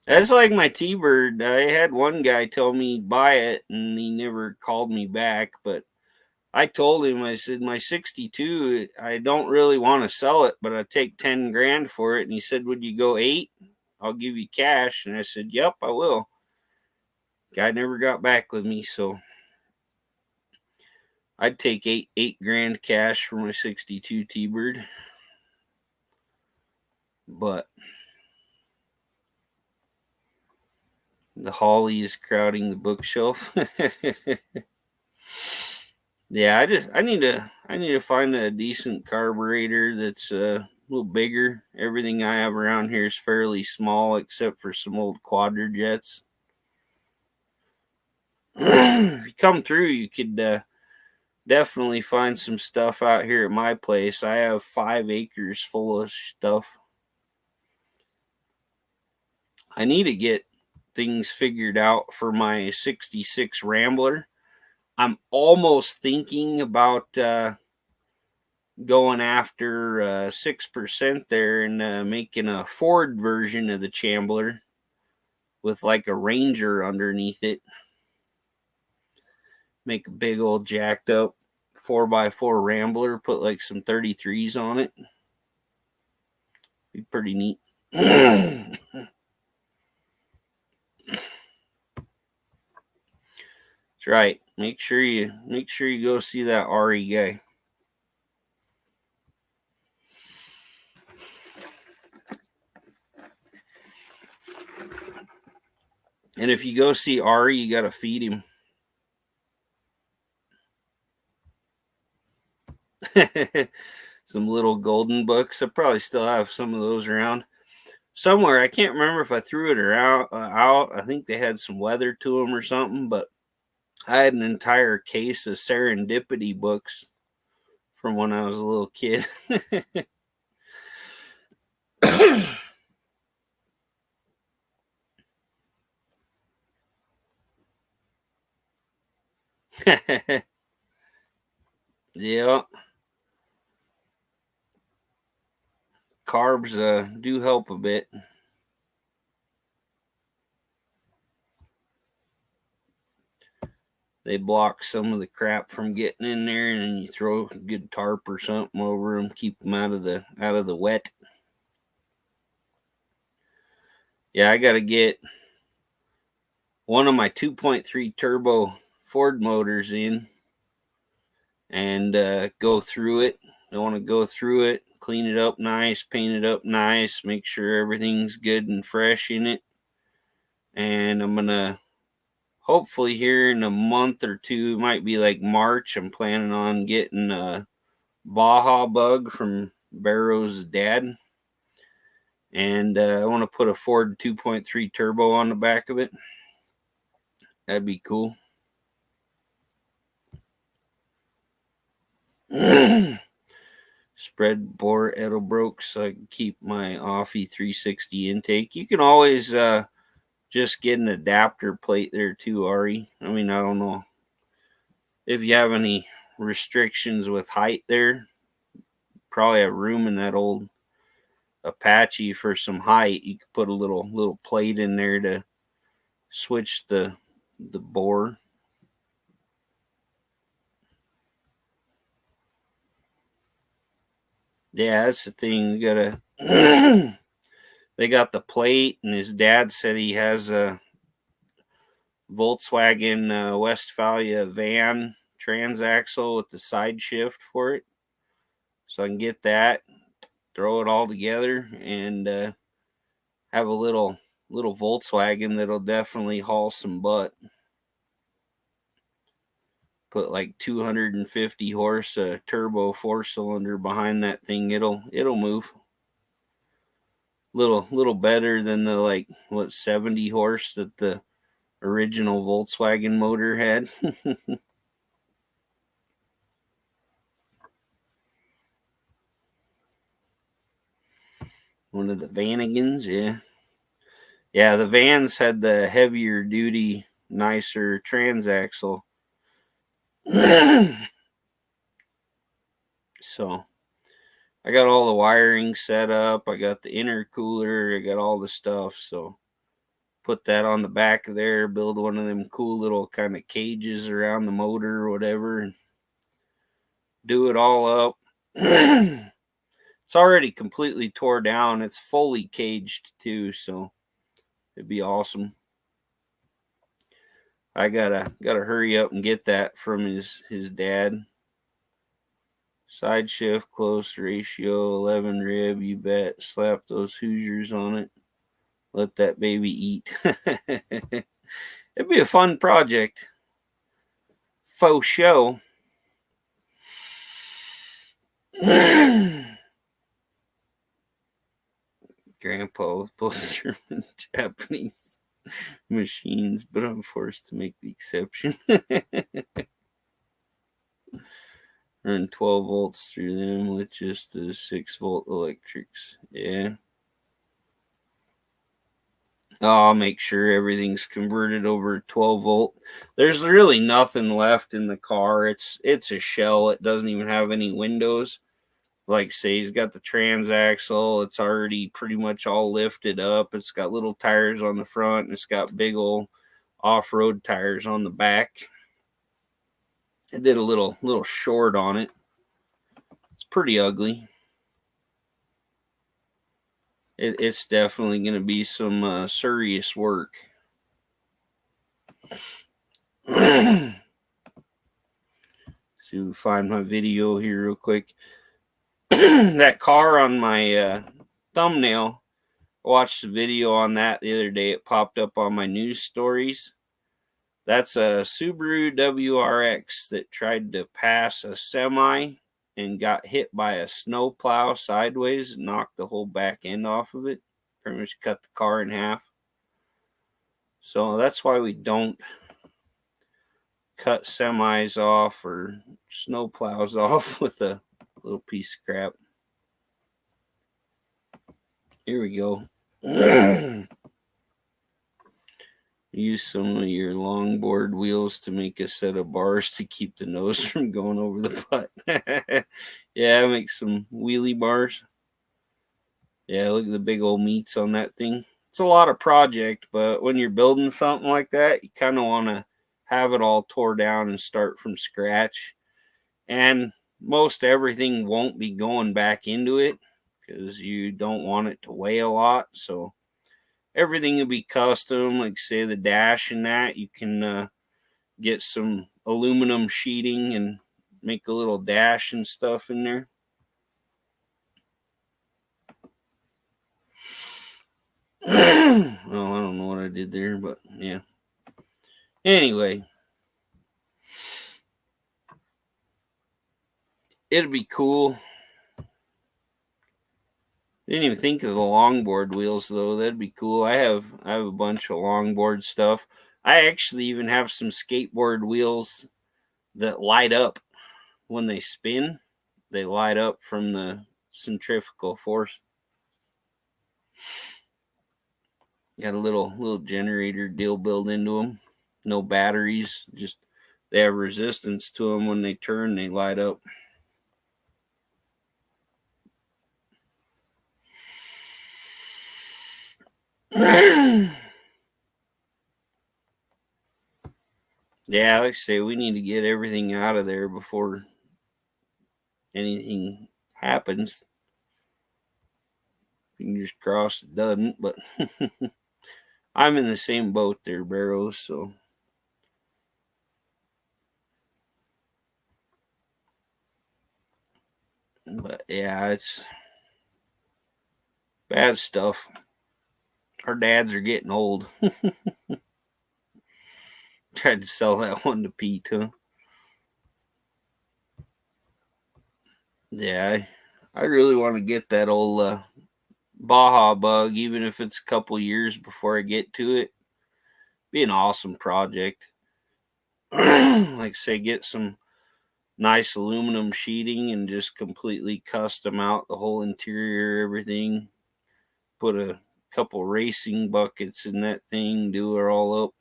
That's like my T-Bird. I had one guy tell me buy it, and he never called me back. But I told him, I said, my 62, I don't really want to sell it, but I take 10 grand for it. And he said, would you go 8? I'll give you cash. And I said, yep, I will. Guy never got back with me, so I'd take eight grand cash for my 62 T-Bird. But the Holly is crowding the bookshelf. Yeah, I need to find a decent carburetor that's a little bigger. Everything I have around here is fairly small, except for some old quadrajets. If you come through, you could definitely find some stuff out here at my place. I have 5 acres full of stuff. I need to get things figured out for my 66 Rambler. I'm almost thinking about going after 6% there and making a Ford version of the Chambler with like a Ranger underneath it. Make a big old jacked up 4x4 Rambler, put like some 33s on it. Be pretty neat. That's right. Make sure you go see that RE guy. And if you go see Ari, you got to feed him. Some little golden books. I probably still have some of those around somewhere. I can't remember if I threw it or out. I think they had some weather to them or something, but I had an entire case of serendipity books from when I was a little kid. Yeah. Carbs do help a bit. They block some of the crap from getting in there, and then you throw a good tarp or something over them, keep them out of the wet. Yeah, I got to get one of my 2.3 turbo Ford motors in and go through it. I want to go through it, clean it up nice, paint it up nice, make sure everything's good and fresh in it. And I'm going to hopefully here in a month or two, it might be like March, I'm planning on getting a Baja Bug from Barrow's dad. And I want to put a Ford 2.3 turbo on the back of it. That'd be cool. Spread bore Edelbroke so I can keep my Offie 360 intake. You can always just get an adapter plate there too, Ari. I mean, I don't know if you have any restrictions with height there. Probably have room in that old Apache for some height. You could put a little plate in there to switch the bore. Yeah, that's the thing. You gotta. They got the plate, and his dad said he has a Volkswagen Westphalia van transaxle with the side shift for it, so I can get that, throw it all together, and have a little Volkswagen that'll definitely haul some butt. Put like 250 horse turbo 4-cylinder behind that thing. It'll move. Little better than the 70 horse that the original Volkswagen motor had. One of the Vanagons, yeah. Yeah, the vans had the heavier duty, nicer transaxle. So I got all the wiring set up. I got the intercooler. I got all the stuff. So put that on the back of there, build one of them cool little kind of cages around the motor or whatever, and do it all up. It's already completely tore down. It's fully caged too, so it'd be awesome. I gotta hurry up and get that from his dad. Side shift, close ratio, 11 rib, you bet. Slap those Hoosiers on it. Let that baby eat. It'd be a fun project. Faux show. Grandpa with both German and Japanese machines, but I'm forced to make the exception. Run 12 volts through them with just the 6-volt electrics. Yeah. I'll make sure everything's converted over to 12 volt. There's really nothing left in the car. It's a shell. It doesn't even have any windows. Like say he's got the transaxle. It's already pretty much all lifted up. It's got little tires on the front, and it's got big old off-road tires on the back. I did a little short on it. It's pretty ugly. It's definitely going to be some serious work. See, we find my video here real quick. That car on my thumbnail, I watched a video on that the other day. It popped up on my news stories. That's a Subaru WRX that tried to pass a semi and got hit by a snowplow sideways and knocked the whole back end off of it. Pretty much cut the car in half. So that's why we don't cut semis off or snowplows off with a little piece of crap. Here we go. Use some of your longboard wheels to make a set of bars to keep the nose from going over the butt. Yeah, make some wheelie bars. Yeah, look at the big old meats on that thing. It's a lot of project, but when you're building something like that, you kind of want to have it all tore down and start from scratch. And most everything won't be going back into it because you don't want it to weigh a lot. So everything will be custom. Like say the dash and that, you can get some aluminum sheeting and make a little dash and stuff in there. Well, I don't know what I did there, but yeah. Anyway, it'd be cool. Didn't even think of the longboard wheels though. That'd be cool. I have a bunch of longboard stuff. I actually even have some skateboard wheels that light up when they spin. They light up from the centrifugal force. Got a little generator deal built into them. No batteries, just they have resistance to them. When they turn, they light up. Yeah, like I say, we need to get everything out of there before anything happens. Fingers crossed it doesn't, but I'm in the same boat there, Barrows, so. But yeah, it's bad stuff. Our dads are getting old. Tried to sell that one to Pete, huh? Yeah, I really want to get that old Baja bug, even if it's a couple years before I get to it. Be an awesome project. Like say, get some nice aluminum sheeting and just completely custom out the whole interior, everything. Put a couple racing buckets in that thing, do it all up.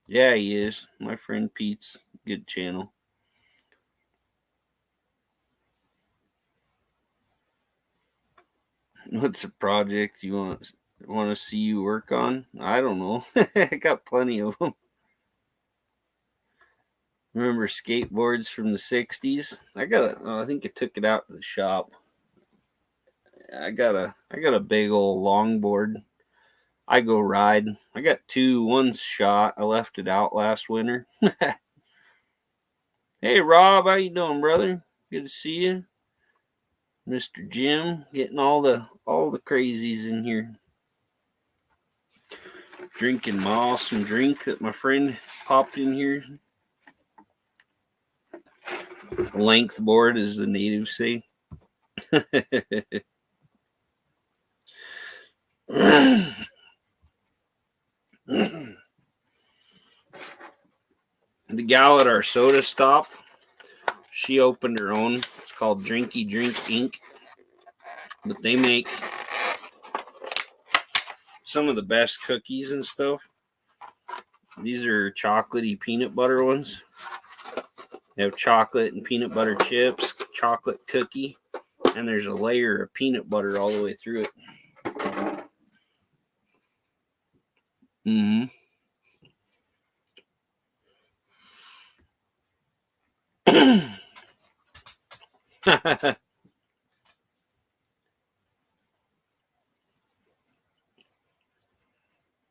Yeah, he is. My friend Pete's good channel. What's a project you want to see you work on? I don't know. I got plenty of them. Remember skateboards from the 60s? I think I took it out to the shop. I got a big old longboard. I go ride. I got two. One's shot. I left it out last winter. Hey Rob, how you doing, brother? Good to see you. Mr. Jim, getting all the crazies in here. Drinking my awesome drink that my friend popped in here. Length board, as the natives say. The gal at our soda stop, she opened her own. It's called Drinky Drink Inc. But they make some of the best cookies and stuff. These are chocolatey peanut butter ones. They have chocolate and peanut butter chips, chocolate cookie, and there's a layer of peanut butter all the way through it. Mm-hmm.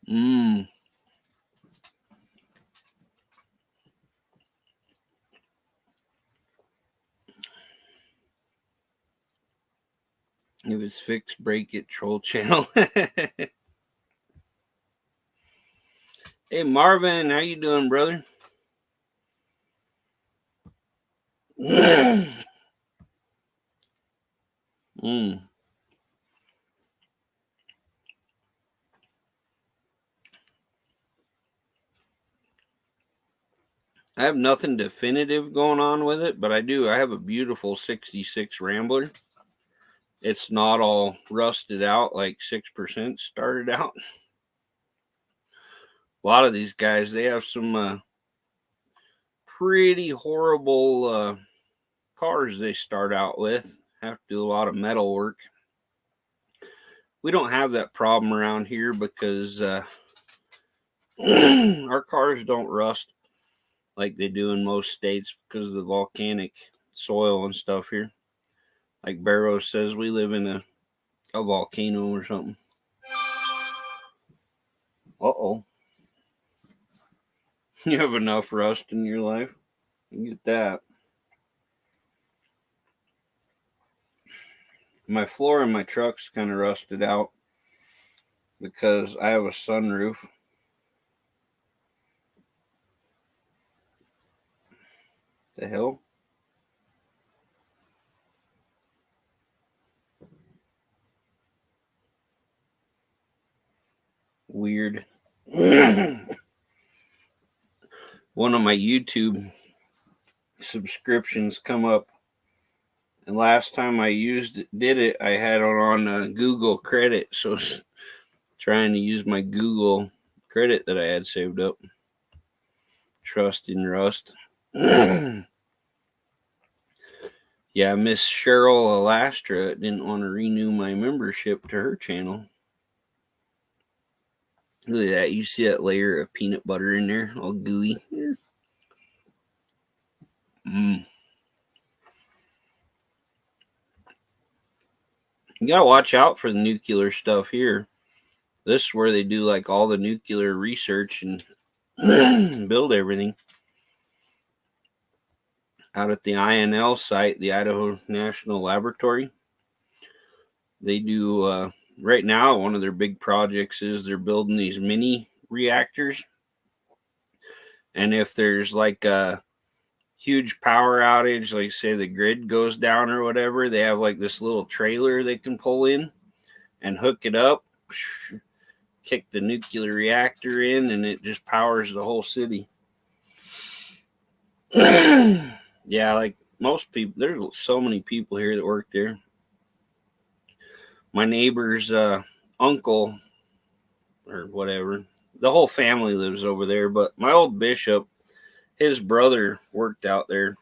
Mmm. It was fix, break it, troll channel. Hey Marvin, how you doing, brother? Mm. I have nothing definitive going on with it, but I have a beautiful 66 Rambler. It's not all rusted out like 6% started out. A lot of these guys, they have some pretty horrible cars they start out with. Have to do a lot of metal work. We don't have that problem around here because our cars don't rust like they do in most states because of the volcanic soil and stuff here. Like Barrows says, we live in a volcano or something. Uh-oh. You have enough rust in your life? You get that. My floor in my truck's kind of rusted out because I have a sunroof. The hell? Weird. One of my YouTube subscriptions come up, and last time I did it, I had it on Google credit, so trying to use my Google credit that I had saved up. Trust in rust. Yeah, Miss Cheryl Alastra didn't want to renew my membership to her channel. Look at that. You see that layer of peanut butter in there? All gooey. You gotta watch out for the nuclear stuff here. This is where they do like all the nuclear research and build everything. Out at the INL site, the Idaho National Laboratory, they do right now, one of their big projects is they're building these mini reactors. And if there's like a huge power outage, like say the grid goes down or whatever, they have like this little trailer they can pull in and hook it up, kick the nuclear reactor in, and it just powers the whole city. Yeah, like most people, there's so many people here that work there. My neighbor's uncle or whatever, the whole family lives over there, but my old bishop, his brother worked out there,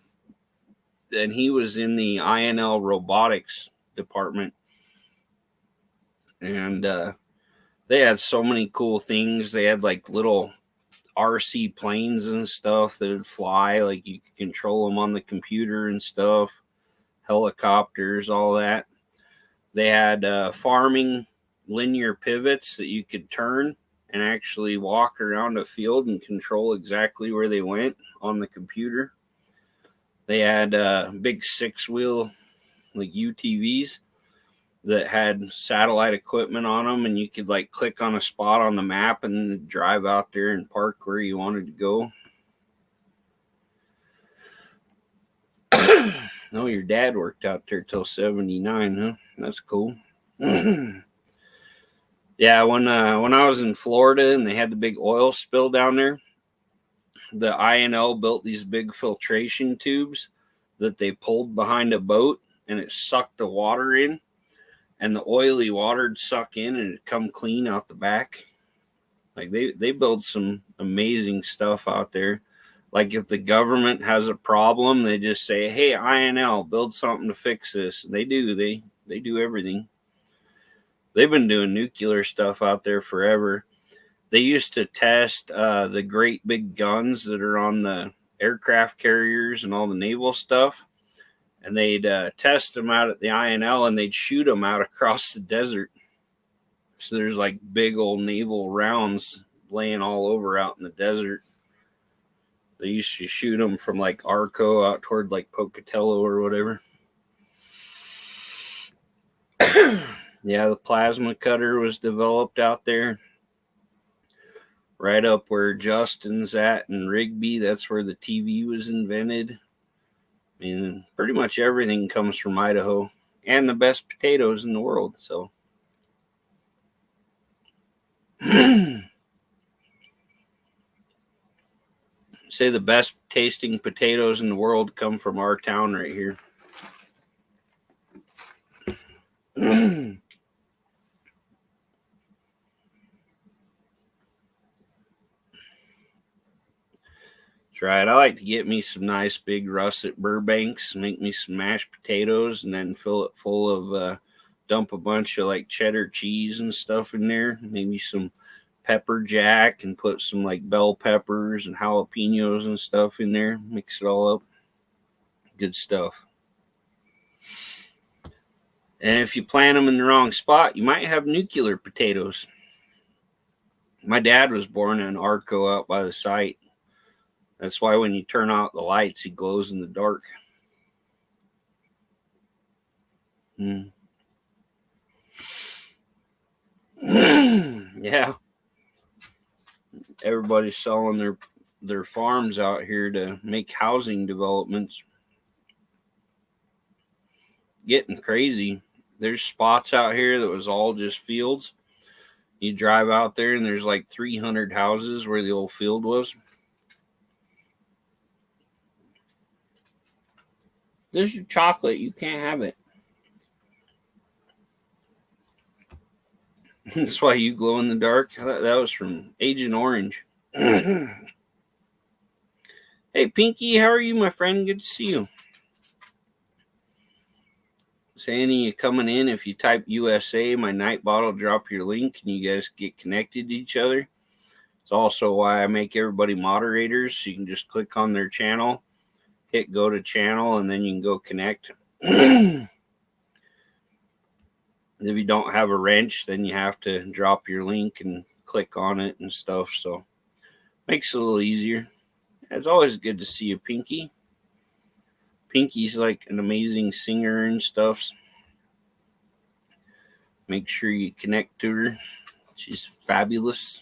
and he was in the INL robotics department. And they had so many cool things. They had like little RC planes and stuff that would fly, like you could control them on the computer and stuff, helicopters, all that. They had farming linear pivots that you could turn and actually walk around a field and control exactly where they went on the computer. They had big 6-wheel like UTVs that had satellite equipment on them, and you could like click on a spot on the map and drive out there and park where you wanted to go. Oh, your dad worked out there till 79, huh? That's cool. Yeah, when I was in Florida and they had the big oil spill down there, the INL built these big filtration tubes that they pulled behind a boat, and it sucked the water in, and the oily water would suck in and it'd come clean out the back. Like they build some amazing stuff out there. Like if the government has a problem, they just say, "Hey, INL, build something to fix this." And they do. They do everything. They've been doing nuclear stuff out there forever. They used to test the great big guns that are on the aircraft carriers and all the naval stuff. And they'd test them out at the INL, and they'd shoot them out across the desert. So there's like big old naval rounds laying all over out in the desert. They used to shoot them from like Arco out toward like Pocatello or whatever. Yeah, the plasma cutter was developed out there. Right up where Justin's at in Rigby, that's where the TV was invented. I mean, pretty much everything comes from Idaho, and the best potatoes in the world. So, say the best tasting potatoes in the world come from our town right here. That's right. I like to get me some nice big russet Burbanks, make me some mashed potatoes, and then fill it full of, dump a bunch of like cheddar cheese and stuff in there. Maybe some pepper jack, and put some like bell peppers and jalapenos and stuff in there. Mix it all up. Good stuff. And if you plant them in the wrong spot, you might have nuclear potatoes. My dad was born in Arco out by the site. That's why when you turn out the lights, he glows in the dark. Yeah. Everybody's selling their farms out here to make housing developments. Getting crazy. There's spots out here that was all just fields. You drive out there and there's like 300 houses where the old field was. This is your chocolate. You can't have it. That's why you glow in the dark. That was from Agent Orange. Hey, Pinky, how are you, my friend? Good to see you. Sandy, you coming in? If you type USA, my night bottle, drop your link, and you guys get connected to each other. It's also why I make everybody moderators, so you can just click on their channel, hit go to channel, and then you can go connect. If you don't have a wrench, then you have to drop your link and click on it and stuff. So makes it a little easier. It's always good to see you, Pinky. Pinky's like an amazing singer and stuff. Make sure you connect to her. She's fabulous.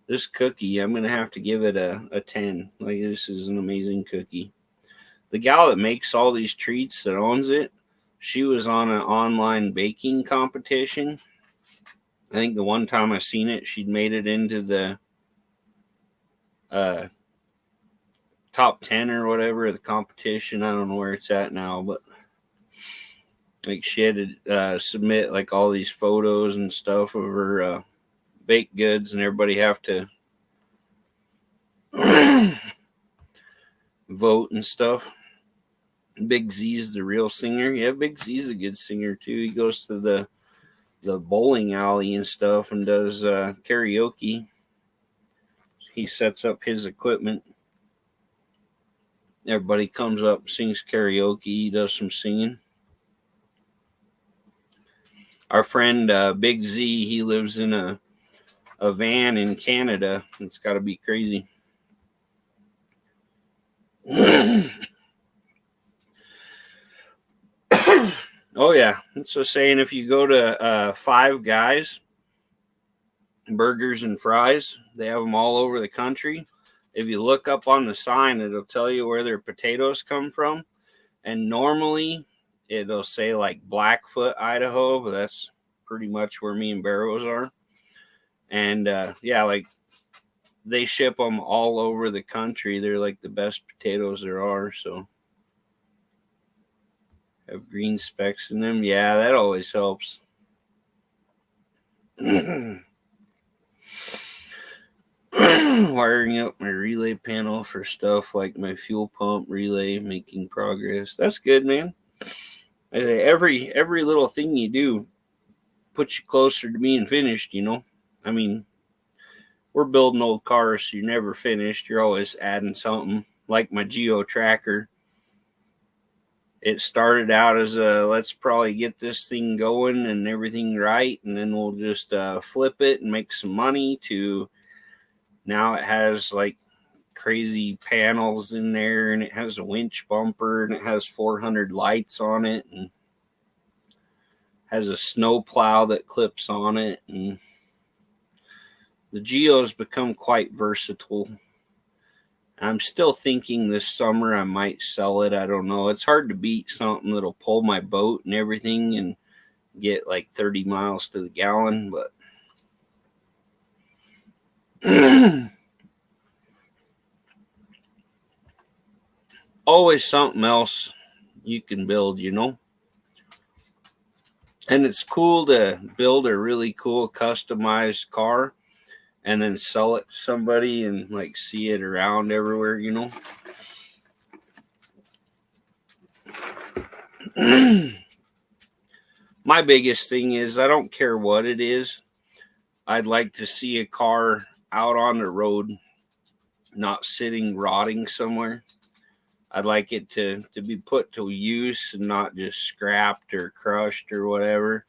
This cookie, I'm going to have to give it a 10. Like, this is an amazing cookie. The gal that makes all these treats, that owns it, she was on an online baking competition. I think the one time I seen it, she'd made it into the top 10 or whatever of the competition. I don't know where it's at now, but like she had to submit like all these photos and stuff of her baked goods, and everybody have to vote and stuff. Big Z's the real singer. Yeah, Big Z's a good singer too. He goes to the bowling alley and stuff and does karaoke. He sets up his equipment. Everybody comes up, sings karaoke. He does some singing. Our friend Big Z, he lives in a van in Canada. It's got to be crazy. Oh yeah, so saying if you go to Five Guys burgers and fries, they have them all over the country. If you look up on the sign, it'll tell you where their potatoes come from, and normally it'll say like Blackfoot, Idaho, but that's pretty much where me and Barrows are. And yeah, like they ship them all over the country. They're like the best potatoes there are. So have green specks in them. Yeah, that always helps. Wiring up my relay panel for stuff like my fuel pump relay, making progress. That's good, man. Every little thing you do puts you closer to being finished, you know. I mean, we're building old cars, so you're never finished. You're always adding something. Like my Geo tracker, it started out as a let's probably get this thing going and everything right, and then we'll just flip it and make some money, to now it has like crazy panels in there, and it has a winch bumper, and it has 400 lights on it, and has a snow plow that clips on it. And the Geo's become quite versatile. I'm still thinking this summer I might sell it. I don't know. It's hard to beat something that'll pull my boat and everything and get like 30 miles to the gallon, but always something else you can build, you know? And it's cool to build a really cool customized car and then sell it to somebody and like see it around everywhere, you know? My biggest thing is I don't care what it is. I'd like to see a car out on the road, not sitting rotting somewhere. I'd like it to be put to use and not just scrapped or crushed or whatever.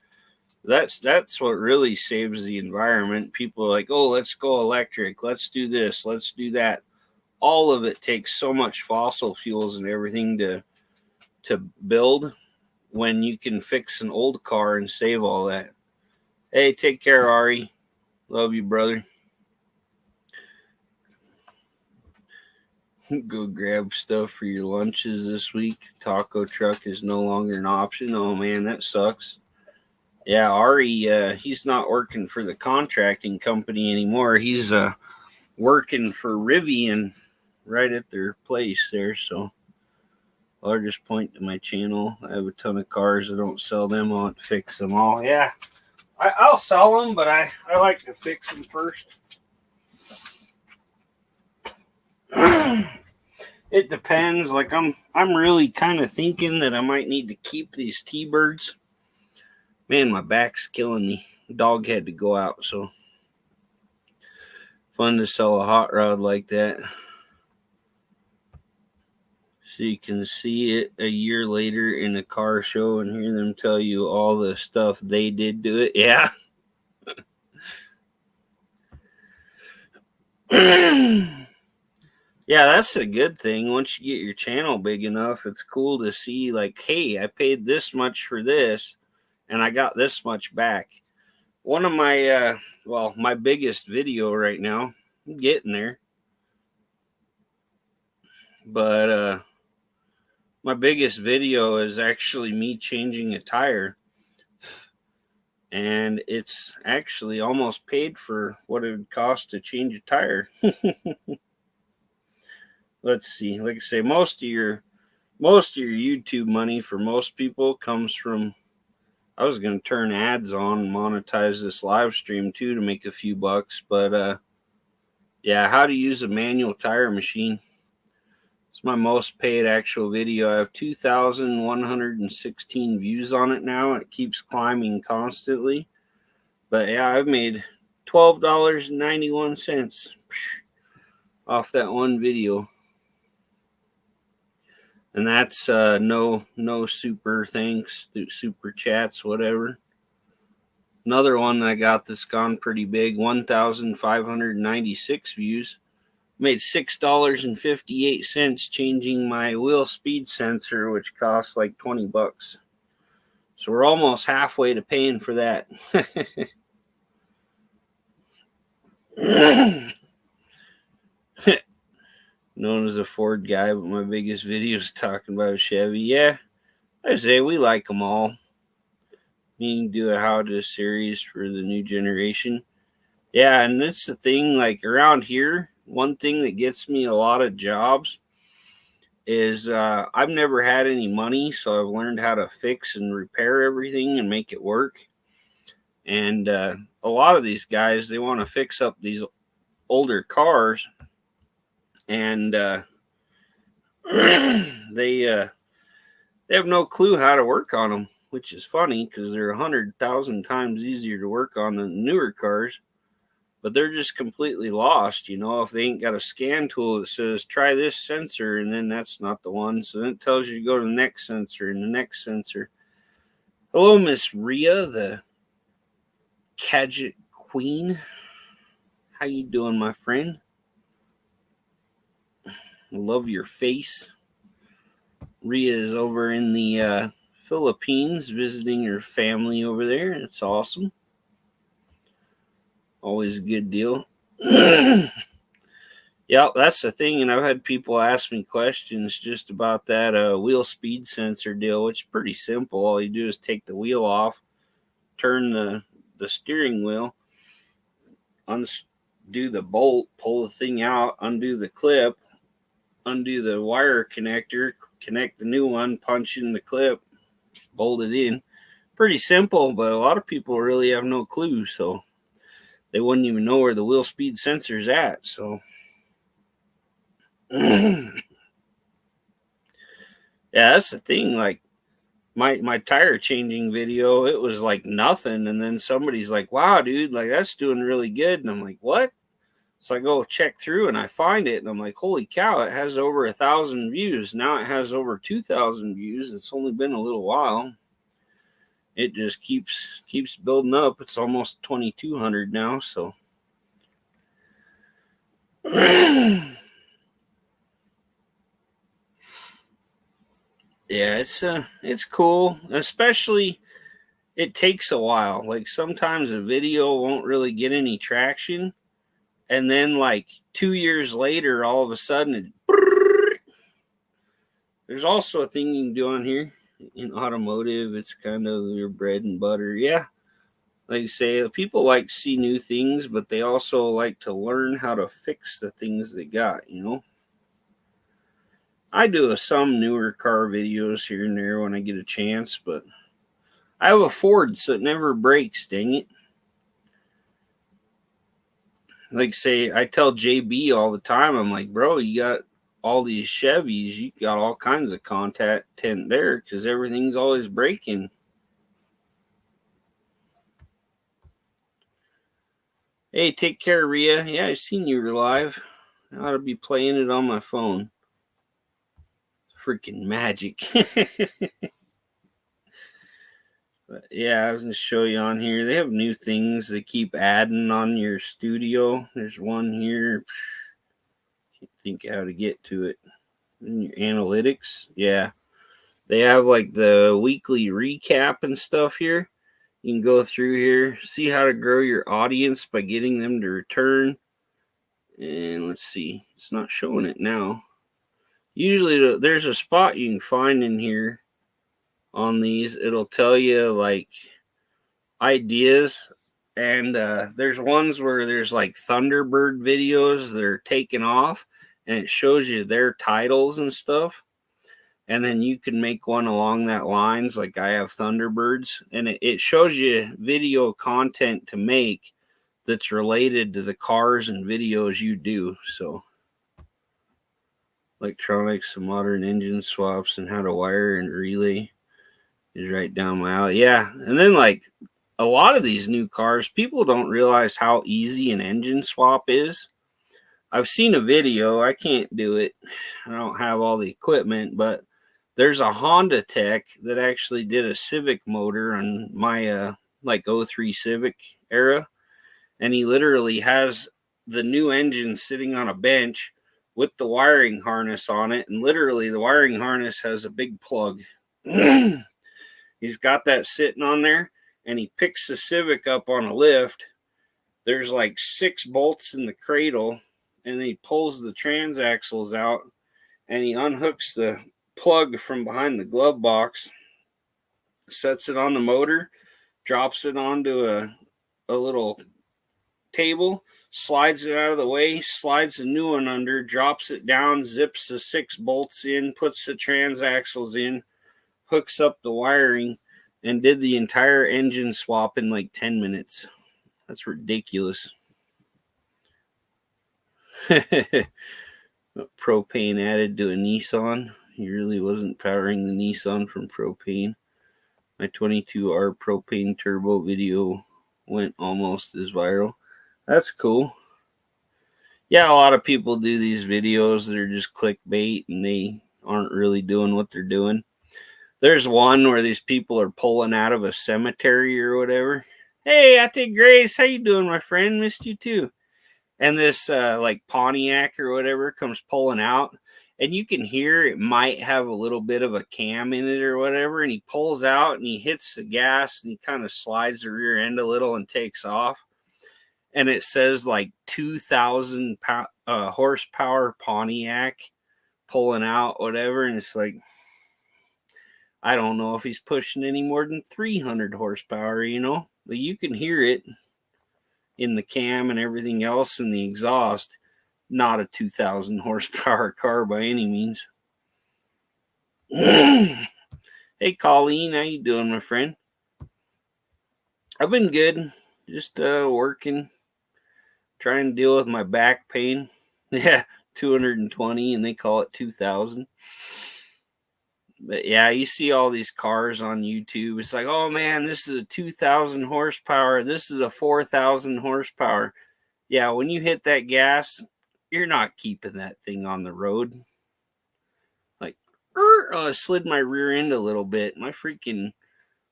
That's what really saves the environment. People are like, oh, let's go electric. Let's do this. Let's do that. All of it takes so much fossil fuels and everything to build, when you can fix an old car and save all that. Hey, take care, Ari. Love you, brother. Go grab stuff for your lunches this week. Taco truck is no longer an option. Oh, man, that sucks. Yeah, Ari, he's not working for the contracting company anymore. He's working for Rivian right at their place there. So I'll just point to my channel. I have a ton of cars. I don't sell them. I want to fix them all. Yeah, I'll sell them, but I like to fix them first. It depends. Like I'm really kind of thinking that I might need to keep these T-birds. Man, my back's killing me. The dog had to go out, so Fun to sell a hot rod like that. So you can see it a year later in a car show and hear them tell you all the stuff they did to it. Yeah. Yeah, that's a good thing. Once you get your channel big enough, it's cool to see, like, hey, I paid this much for this and I got this much back. One of my, my biggest video right now, I'm getting there, but my biggest video is actually me changing a tire. And it's actually almost paid for what it would cost to change a tire. Let's see. Like I say, most of your YouTube money for most people comes from. I was going to turn ads on and monetize this live stream too to make a few bucks, but yeah, how to use a manual tire machine. It's my most paid actual video. I have 2,116 views on it now. It keeps climbing constantly. But yeah, I've made $12.91 off that one video. And that's no super thanks, super chats, whatever. Another one that I got that's gone pretty big, 1,596 views. Made $6.58 changing my wheel speed sensor, which costs like $20. So we're almost halfway to paying for that. Known as a Ford guy, but my biggest video is talking about a Chevy. Yeah, I say we like them all. You can do a how to series for the new generation. Yeah, and that's the thing, like around here, one thing that gets me a lot of jobs is I've never had any money, so I've learned how to fix and repair everything and make it work. And a lot of these guys, they want to fix up these older cars, and they have no clue how to work on them, which is funny because they're 100,000 times easier to work on than newer cars. But they're just completely lost, if they ain't got a scan tool that says try this sensor, and then that's not the one. So then it tells you to go to the next sensor and the next sensor. Hello, Miss Rhea, the Cadget Queen. How you doing, my friend? I love your face. Rhea is over in the Philippines visiting her family over there. It's awesome. Always a good deal. Yeah, that's the thing. And I've had people ask me questions just about that wheel speed sensor deal, which is pretty simple. All you do is take the wheel off, turn the steering wheel, undo the bolt, pull the thing out, undo the clip, undo the wire connector, connect the new one, punch in the clip, bolt it in. Pretty simple, but a lot of people really have no clue, so they wouldn't even know where the wheel speed sensor is at. So yeah, that's the thing. Like my tire changing video, it was like nothing, and then somebody's like, wow, dude, like that's doing really good. And I'm like, what? So I go check through and I find it, and I'm like, holy cow, it has over 1,000 views. Now it has over 2,000 views. It's only been a little while. It just keeps building up. It's almost 2,200 now, so yeah, it's cool. Especially it takes a while. Like sometimes a video won't really get any traction, and then like 2 years later, all of a sudden there's also a thing you can do on here in automotive. It's kind of your bread and butter. Yeah, like I say, people like to see new things, but they also like to learn how to fix the things they got, I do some newer car videos here and there when I get a chance, but I have a Ford, so it never breaks, dang it. Like say, I tell JB all the time, I'm like, bro, you got all these Chevys, you got all kinds of content there because everything's always breaking. Hey, take care, Rhea. Yeah, I seen you were live. I ought to be playing it on my phone. Freaking magic. But yeah, I was gonna show you on here. They have new things they keep adding on your studio. There's one here. Can't think how to get to it. In your analytics, yeah. They have like the weekly recap and stuff here. You can go through here, see how to grow your audience by getting them to return. And let's see, it's not showing it now. Usually there's a spot you can find in here on these. It'll tell you like ideas. And there's ones where there's like Thunderbird videos that are taken off and it shows you their titles and stuff. And then you can make one along that lines. Like I have Thunderbirds, and it shows you video content to make that's related to the cars and videos you do. So electronics and modern engine swaps and how to wire and relay is right down my alley. Yeah. And then like a lot of these new cars, people don't realize how easy an engine swap is. I've seen a video. I can't do it. I don't have all the equipment, but there's a Honda tech that actually did a Civic motor on my like 03 Civic era, and he literally has the new engine sitting on a bench with the wiring harness on it, and literally the wiring harness has a big plug. He's got that sitting on there, and he picks the Civic up on a lift. There's like 6 bolts in the cradle, and then he pulls the transaxles out, and he unhooks the plug from behind the glove box, sets it on the motor, drops it onto a little table, slides it out of the way, slides the new one under, drops it down, zips the 6 bolts in, puts the transaxles in, hooks up the wiring, and did the entire engine swap in like 10 minutes. That's ridiculous. Propane added to a Nissan. He really wasn't powering the Nissan from propane. My 22R propane turbo video went almost as viral. That's cool. Yeah, a lot of people do these videos that are just clickbait and they aren't really doing what they're doing. There's one where these people are pulling out of a cemetery or whatever. Hey, Auntie Grace, how you doing, my friend? Missed you too. And this like Pontiac or whatever comes pulling out, and you can hear it might have a little bit of a cam in it or whatever, and he pulls out and he hits the gas and he kind of slides the rear end a little and takes off, and it says like 2,000 horsepower Pontiac pulling out, whatever, and it's like, I don't know if he's pushing any more than 300 horsepower, but you can hear it in the cam and everything else in the exhaust. Not a 2,000 horsepower car by any means. Hey, Colleen, how you doing, my friend? I've been good. Just working, trying to deal with my back pain. Yeah, 220, and they call it 2,000. But yeah, you see all these cars on YouTube. It's like, oh man, this is a 2,000 horsepower. This is a 4,000 horsepower. Yeah, when you hit that gas, you're not keeping that thing on the road. Like, I slid my rear end a little bit. My freaking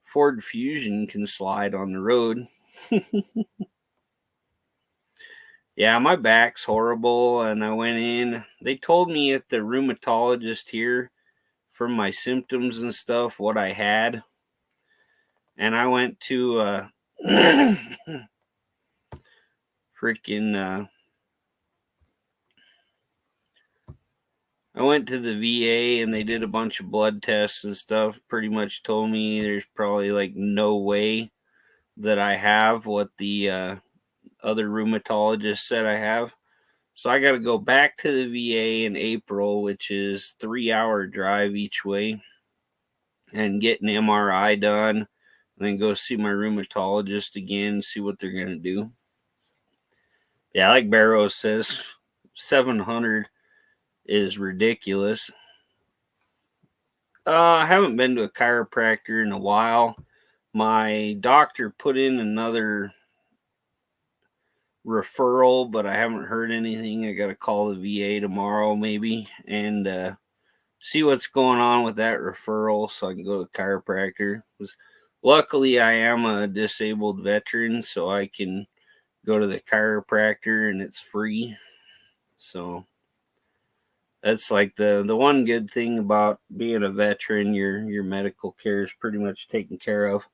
Ford Fusion can slide on the road. Yeah, my back's horrible, and I went in. They told me at the rheumatologist here from my symptoms and stuff what I had. And I went to I went to the VA and they did a bunch of blood tests and stuff. Pretty much told me there's probably like no way that I have what the other rheumatologist said I have. So I got to go back to the VA in April, which is 3-hour drive each way, and get an MRI done, and then go see my rheumatologist again, see what they're going to do. Yeah, like Barrows says, 700 is ridiculous. I haven't been to a chiropractor in a while. My doctor put in another referral, but I haven't heard anything. I got to call the VA tomorrow, maybe, and see what's going on with that referral so I can go to chiropractor. Luckily, I am a disabled veteran, so I can go to the chiropractor and it's free. So that's like the one good thing about being a veteran. Your medical care is pretty much taken care of.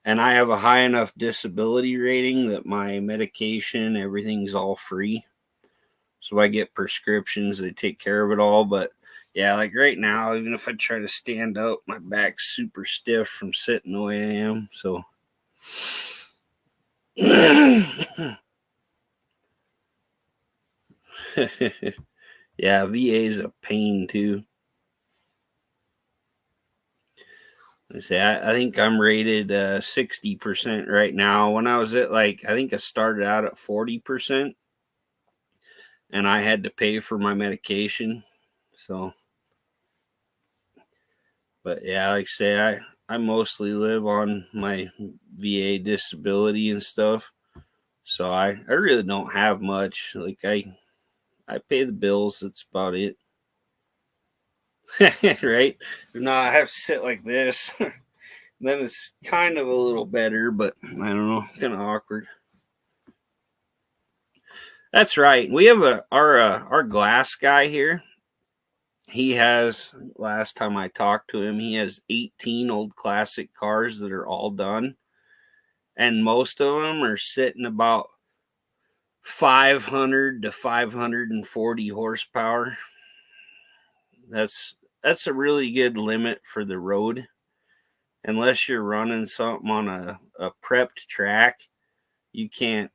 And I have a high enough disability rating that my medication, everything's all free. So I get prescriptions, they take care of it all. But yeah, like right now, even if I try to stand up, my back's super stiff from sitting the way I am. So yeah, VA is a pain too. I think I'm rated 60% right now. When I was at I think I started out at 40%, and I had to pay for my medication. So, but yeah, like I say, I mostly live on my VA disability and stuff. So I really don't have much. Like I pay the bills. That's about it. Right? No, I have to sit like this. Then it's kind of a little better, but I don't know, kind of awkward. That's right. We have our glass guy here. He has, last time I talked to him, he has 18 old classic cars that are all done, and most of them are sitting about 500 to 540 horsepower. That's a really good limit for the road. Unless you're running something on a prepped track, you can't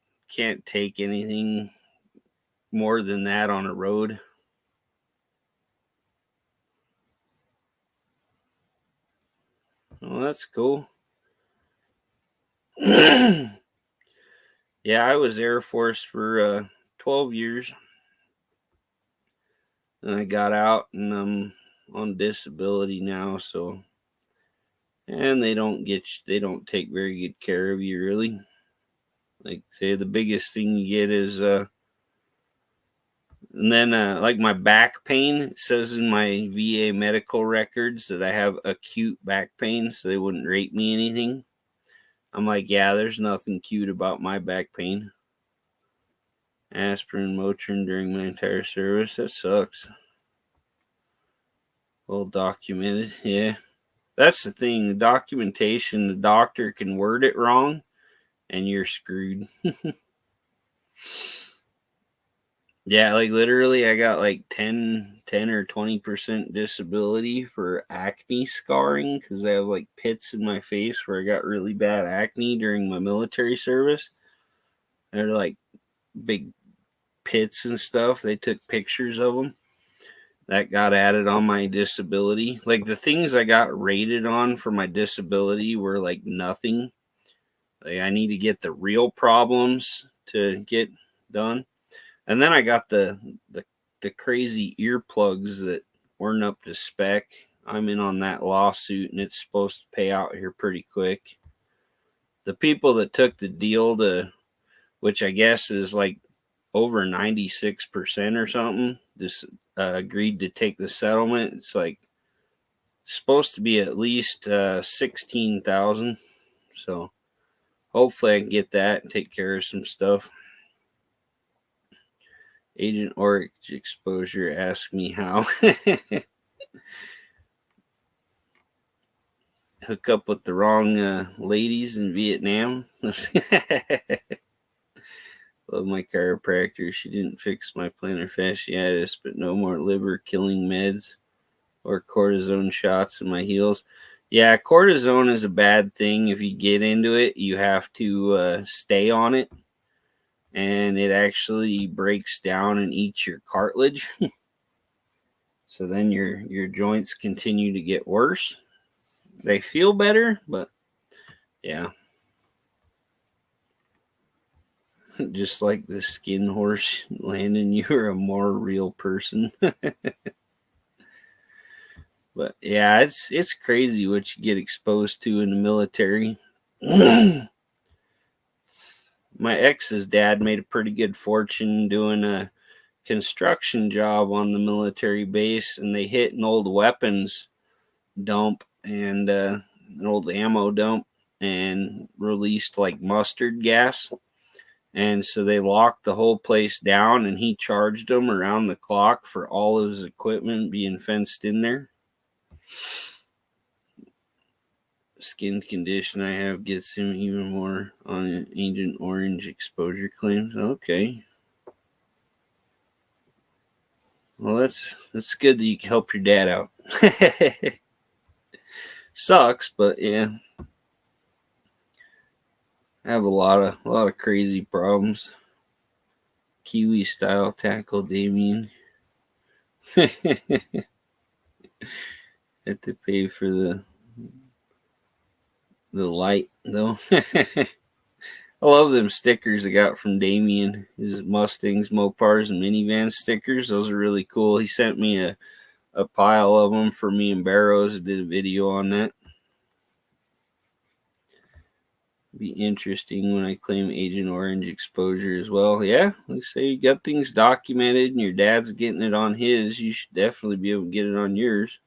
take anything more than that on a road. Well, that's cool. Yeah, I was Air Force for 12 years, and I got out, and I'm on disability now. So, and they don't take very good care of you, really. Like, say the biggest thing you get is and then like my back pain, it says in my VA medical records that I have acute back pain, so they wouldn't rate me anything. I'm like, yeah, there's nothing cute about my back pain. Aspirin, Motrin during my entire service. That sucks. Well documented. Yeah. That's the thing. The documentation, the doctor can word it wrong and you're screwed. Yeah, like literally I got like 10 or 20% disability for acne scarring because I have like pits in my face where I got really bad acne during my military service. They're like big pits and stuff. They took pictures of them. That got added on my disability. Like the things I got rated on for my disability were like nothing. Like I need to get the real problems to get done. And then I got the crazy earplugs that weren't up to spec. I'm in on that lawsuit and it's supposed to pay out here pretty quick. The people that took the deal to, which I guess is like over 96% or something, just agreed to take the settlement. It's like supposed to be at least 16,000. So hopefully I can get that and take care of some stuff. Agent Orange exposure. Ask me how. Hook up with the wrong ladies in Vietnam. Love my chiropractor. She didn't fix my plantar fasciitis, but no more liver killing meds or cortisone shots in my heels. Yeah, cortisone is a bad thing. If you get into it, you have to stay on it, and it actually breaks down and eats your cartilage. So then your joints continue to get worse. They feel better, but yeah. Just like the skin horse, Landon, you're a more real person. But yeah, it's crazy what you get exposed to in the military. My ex's dad made a pretty good fortune doing a construction job on the military base, and they hit an old weapons dump and an old ammo dump and released like mustard gas. And so they locked the whole place down, and he charged them around the clock for all of his equipment being fenced in there. Skin condition I have gets him even more on Agent Orange exposure claims. Okay. Well, that's good that you can help your dad out. Sucks, but yeah. I have a lot of crazy problems. Kiwi style tackle Damien. Have to pay for the light though. I love them stickers I got from Damien. His Mustangs, Mopars, and minivan stickers. Those are really cool. He sent me a pile of them for me and Barrows. I did a video on that. Be interesting when I claim Agent Orange exposure as well. Yeah, like say you got things documented and your dad's getting it on his, you should definitely be able to get it on yours.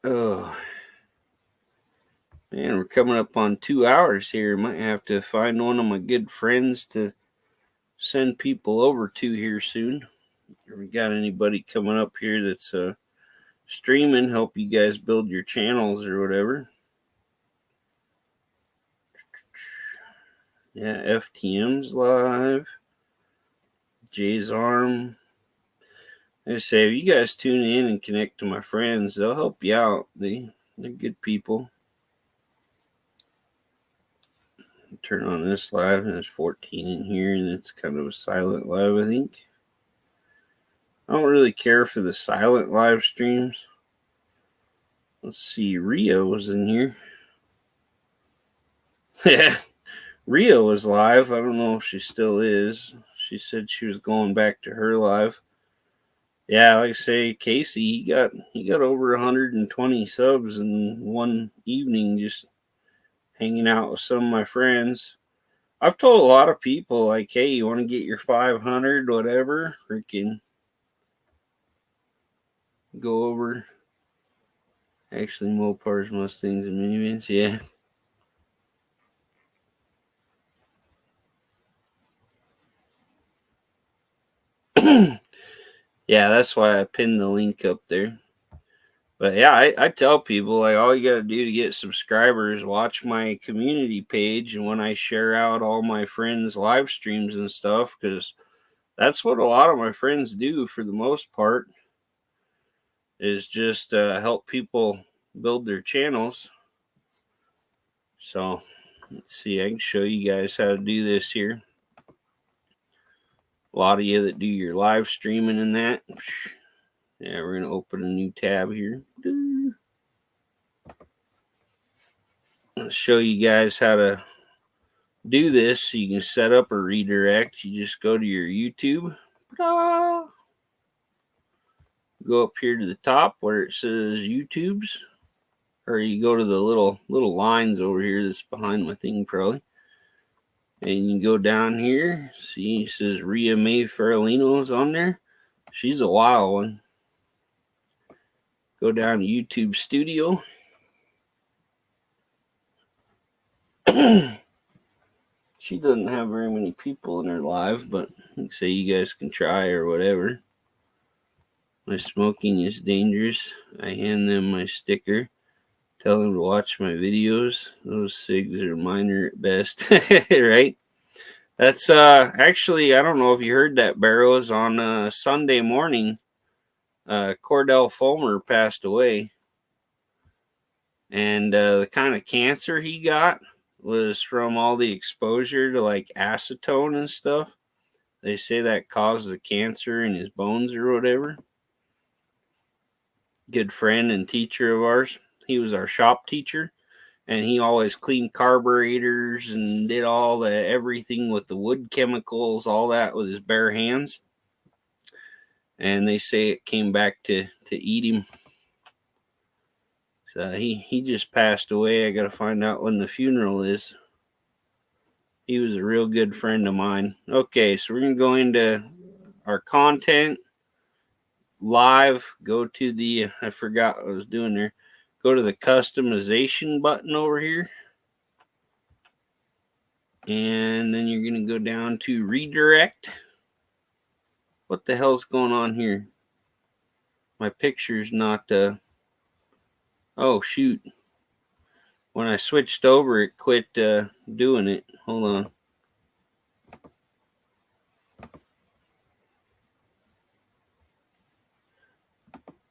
Oh man, we're coming up on 2 hours here. Might have to find one of my good friends to send people over to here soon. If we got anybody coming up here that's streaming, help you guys build your channels or whatever. Yeah, FTM's live. Jay's Arm. I say, if you guys tune in and connect to my friends, they'll help you out. They're good people. Turn on this live, and there's 14 in here, and it's kind of a silent live, I think. I don't really care for the silent live streams. Let's see, Rio was in here. Yeah, Rio was live. I don't know if she still is. She said she was going back to her live. Yeah, like I say, Casey, he got over 120 subs in one evening just hanging out with some of my friends. I've told a lot of people, like, hey, you want to get your 500, whatever, freaking go over. Actually, Mopars, Mustangs, and minivans, yeah. Yeah, that's why I pinned the link up there. But yeah, I tell people, like, all you got to do to get subscribers, watch my community page, and when I share out all my friends' live streams and stuff, because that's what a lot of my friends do for the most part, is just help people build their channels. So let's see, I can show you guys how to do this here. A lot of you that do your live streaming and that. Yeah, we're going to open a new tab here. Let's show you guys how to do this so you can set up a redirect. You just go to your YouTube. Go up here to the top where it says YouTube's. Or you go to the little lines over here that's behind my thing probably. And you go down here. See, it says Rhea Mae Farolino is on there. She's a wild one. Go down to YouTube Studio. She doesn't have very many people in her live, but like say you guys can try or whatever. My smoking is dangerous. I hand them my sticker. Tell them to watch my videos. Those cigs are minor at best. Right? That's actually, I don't know if you heard that, Barrows, on Sunday morning. Cordell Fulmer passed away. And the kind of cancer he got was from all the exposure to like acetone and stuff. They say that caused the cancer in his bones or whatever. Good friend and teacher of ours. He was our shop teacher. and he always cleaned carburetors and did all the everything with the wood chemicals, all that with his bare hands. And they say it came back to eat him. So he just passed away. I got to find out when the funeral is. He was a real good friend of mine. Okay, so we're going to go into our content. Live, go to the, I forgot what I was doing there. Go to the customization button over here. And then you're going to go down to redirect. What the hell's going on here? My picture's not, oh shoot. When I switched over, it quit doing it. Hold on.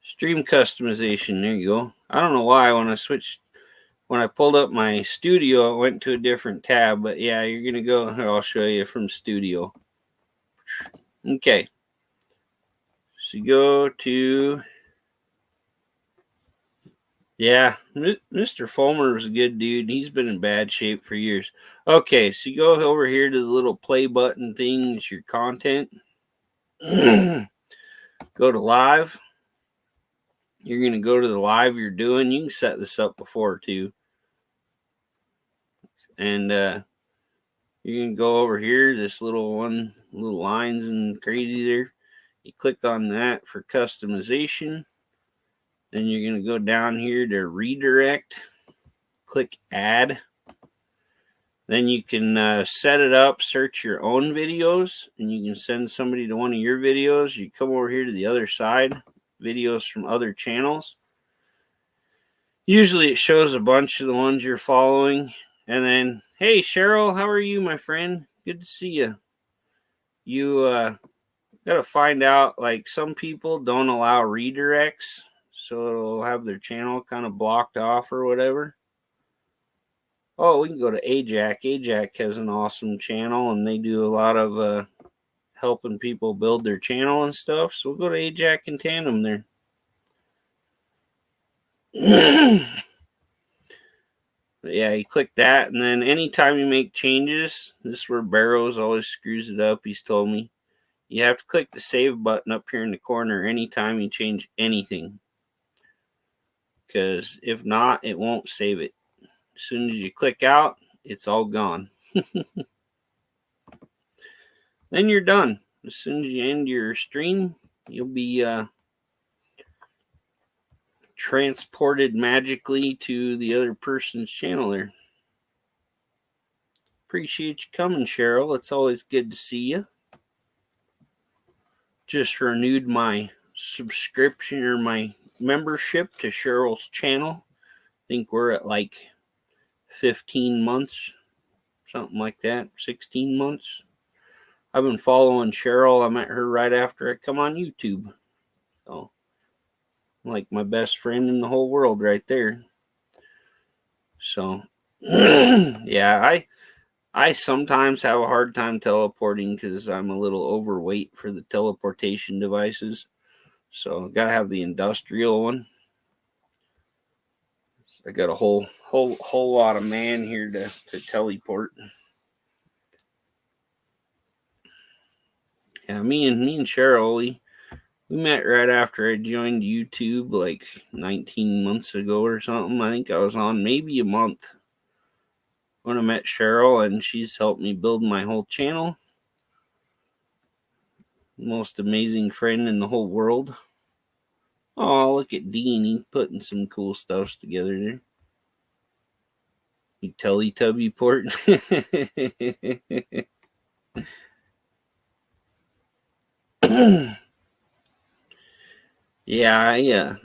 Stream customization, there you go. I don't know why when I pulled up my studio, it went to a different tab, but yeah, you're going to go, here, I'll show you from studio. Okay. So you go to, yeah, Mr. Fulmer was a good dude. He's been in bad shape for years. Okay, so you go over here to the little play button thing. It's your content. Go to live. You're going to go to the live you're doing. You can set this up before too. And you're going to go over here, this little lines and crazy there. You click on that for customization. Then you're going to go down here to redirect. Click add. Then you can set it up, search your own videos, and you can send somebody to one of your videos. You come over here to the other side, videos from other channels. Usually it shows a bunch of the ones you're following. And then, hey, Cheryl, how are you, my friend? Good to see you. You got to find out, like, some people don't allow redirects, so it'll have their channel kind of blocked off or whatever. Oh, we can go to Ajax. Ajax has an awesome channel, and they do a lot of helping people build their channel and stuff. So we'll go to Ajax in tandem there. But yeah, you click that, and then anytime you make changes, this is where Barrows always screws it up, he's told me. You have to click the save button up here in the corner anytime you change anything. Because if not, it won't save it. As soon as you click out, it's all gone. Then you're done. As soon as you end your stream, you'll be transported magically to the other person's channel there. Appreciate you coming, Cheryl. It's always good to see you. Just renewed my subscription or my membership to Cheryl's channel. I think we're at like 15 months, something like that, 16 months. I've been following Cheryl. I met her right after I come on YouTube. So, like my best friend in the whole world right there. So, yeah, I sometimes have a hard time teleporting because I'm a little overweight for the teleportation devices. So, got to have the industrial one. So I got a whole lot of man here to teleport. Yeah, me and Cheryl, we met right after I joined YouTube like 19 months ago or something. I think I was on maybe a month when I met Cheryl, and she's helped me build my whole channel. Most amazing friend in the whole world. Oh, look at Dean. He's putting some cool stuff together there. You Teletubby port. Yeah,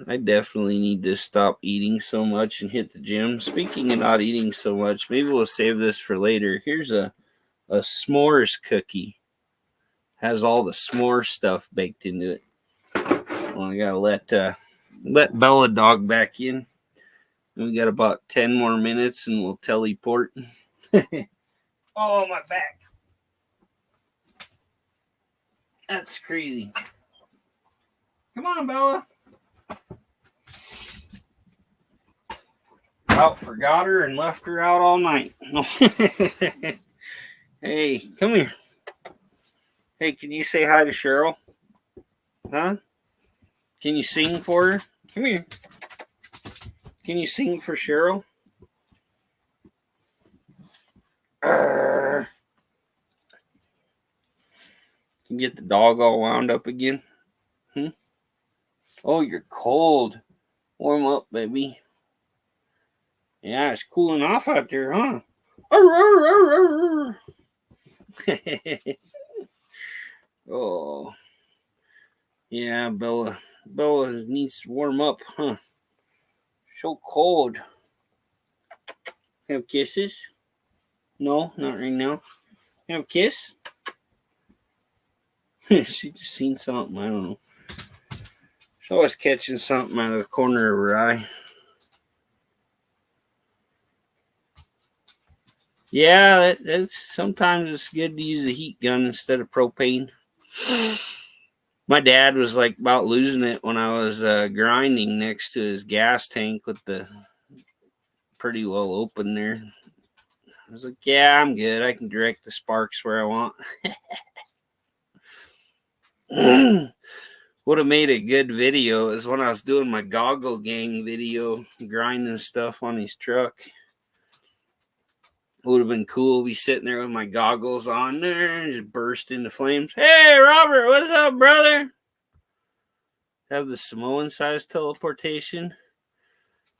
I definitely need to stop eating so much and hit the gym. Speaking of not eating so much, maybe we'll save this for later. Here's a s'mores cookie. Has all the s'more stuff baked into it. Well, I gotta let Bella Dog back in. We got about 10 more minutes and we'll teleport. Oh, my back. That's crazy. Come on, Bella. About forgot her and left her out all night. Hey, come here. Hey, can you say hi to Cheryl? Huh? Can you sing for her? Come here. Can you sing for Cheryl? Grrr. Can you get the dog all wound up again? Oh, you're cold. Warm up, baby. Yeah, it's cooling off out there, huh? Oh, yeah, Bella needs to warm up, huh? So cold. Have kisses? No, not right now. Have a kiss? She just seen something. I don't know. She's always catching something out of the corner of her eye. Yeah, that's sometimes it's good to use a heat gun instead of propane. My dad was like about losing it when I was grinding next to his gas tank with the pretty well open there. I was like, yeah, I'm good. I can direct the sparks where I want. Would have made a good video is when I was doing my goggle gang video, grinding stuff on his truck. Would have been cool to be sitting there with my goggles on there and just burst into flames. Hey, Robert, what's up, brother? Have the Samoan size teleportation.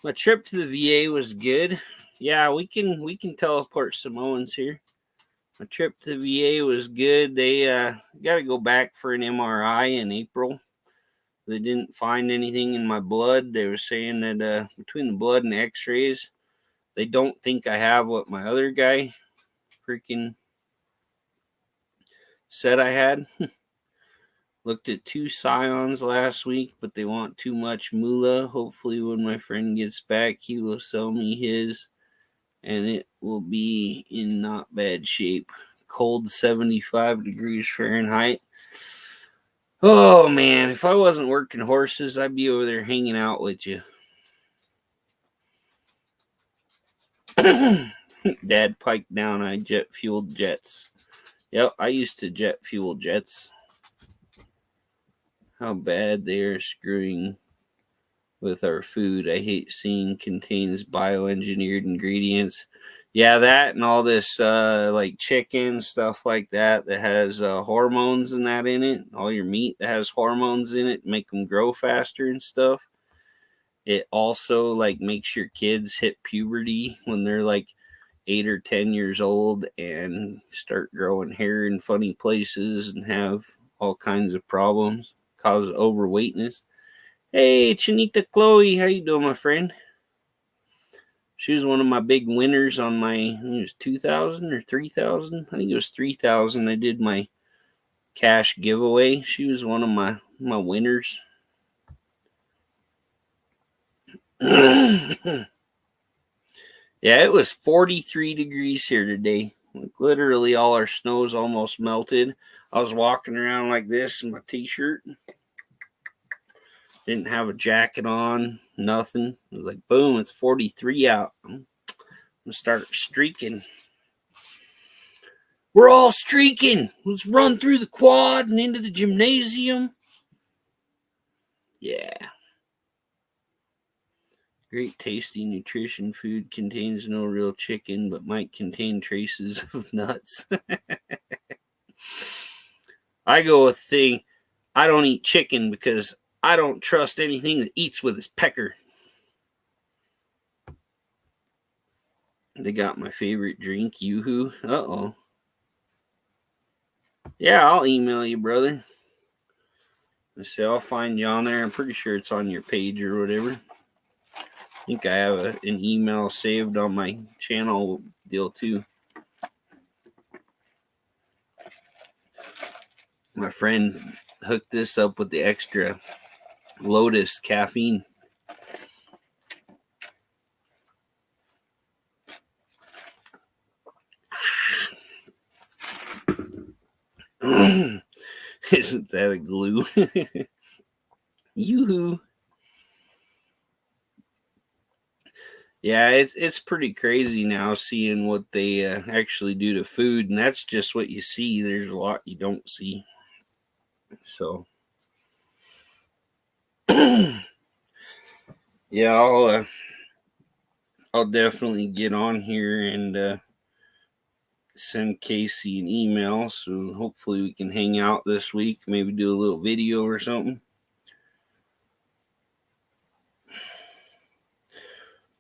My trip to the VA was good. Yeah, we can teleport Samoans here. My trip to the VA was good. They got to go back for an MRI in April. They didn't find anything in my blood. They were saying that between the blood and the x-rays, they don't think I have what my other guy freaking said I had. Looked at 2 scions last week, but they want too much moolah. Hopefully when my friend gets back, he will sell me his, and it will be in not bad shape. Cold 75 degrees Fahrenheit. Oh, man, if I wasn't working horses, I'd be over there hanging out with you. Dad piked down on jet-fueled jets. Yep, I used to jet-fuel jets. How bad they are screwing with our food. I hate seeing contains bioengineered ingredients. Yeah, that and all this like chicken stuff like that has hormones and that in it. All your meat that has hormones in it make them grow faster and stuff. It also like makes your kids hit puberty when they're like 8 or 10 years old and start growing hair in funny places and have all kinds of problems, cause overweightness. Hey, Chinita Chloe, how you doing, my friend? She was one of my big winners on my, I think it was 2,000 or 3,000. I think it was 3,000. I did my cash giveaway. She was one of my winners. Yeah, it was 43 degrees here today. Like literally all our snow's almost melted. I was walking around like this in my t-shirt. Didn't have a jacket on, nothing. It was like, boom, it's 43 out. I'm gonna start streaking. We're all streaking. Let's run through the quad and into the gymnasium. Yeah. Great tasty nutrition food contains no real chicken, but might contain traces of nuts. I go with the thing, I don't eat chicken because I don't trust anything that eats with its pecker. They got my favorite drink, Yoo-hoo. Uh-oh. Yeah, I'll email you, brother. Let's see, I'll find you on there. I'm pretty sure it's on your page or whatever. I think I have an email saved on my channel deal too. My friend hooked this up with the extra Lotus caffeine. Isn't that a glue? Yoo-hoo. Yeah, it's pretty crazy now seeing what they actually do to food, and that's just what you see. There's a lot you don't see. So, yeah, I'll definitely get on here and send Casey an email. So hopefully we can hang out this week. Maybe do a little video or something.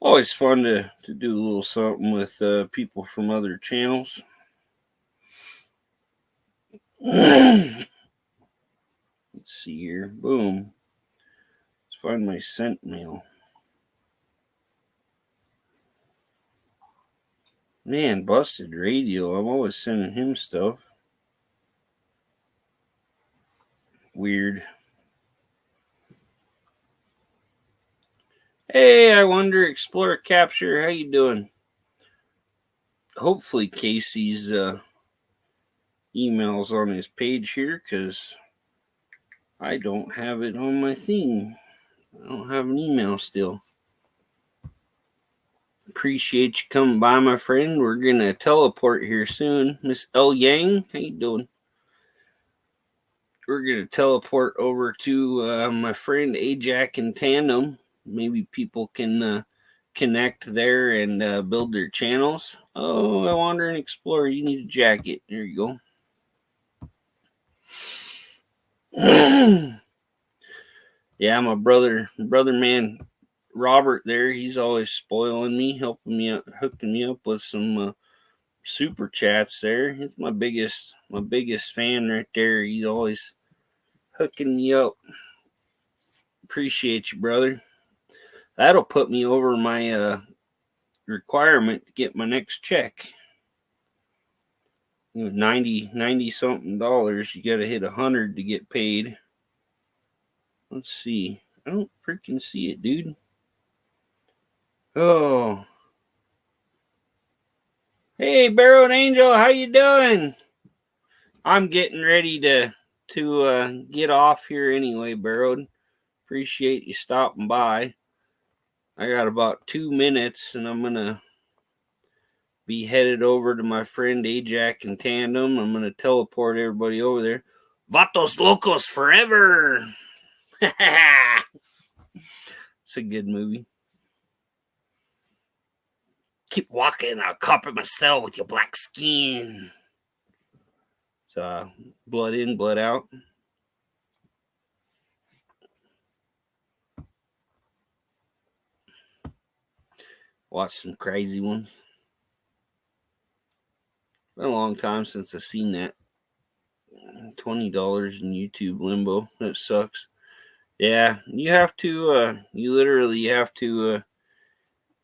Always fun to do a little something with people from other channels. Let's see here. Boom. Let's find my sent mail. Man, Busted Radio. I'm always sending him stuff. Weird. Hey, I wonder, Explorer Capture, how you doing? Hopefully Casey's email's on his page here, because I don't have it on my thing. I don't have an email still. Appreciate you coming by, my friend. We're gonna teleport here soon. Miss L Yang, how you doing? We're gonna teleport over to my friend Ajax in Tandem. Maybe people can connect there and build their channels. Oh, I wander and explore. You need a jacket. There you go. Yeah, my brother man Robert there, he's always spoiling me, helping me out, hooking me up with some super chats there. He's my biggest fan right there. He's always hooking me up. Appreciate you, brother. That'll put me over my requirement to get my next check. 90 something dollars. You got to hit 100 to get paid. Let's see. I don't freaking see it, dude. Oh. Hey, Barrowed Angel, how you doing? I'm getting ready to get off here anyway, Barrowed. Appreciate you stopping by. I got about 2 minutes, and I'm gonna be headed over to my friend Ajax in Tandem. I'm gonna teleport everybody over there. Vatos Locos forever. It's a good movie. Keep walking, I'll copper myself with your black skin. So, blood in, blood out. Watch some crazy ones. Been a long time since I've seen that. $20 in YouTube limbo. That sucks. Yeah, you have to. You literally have to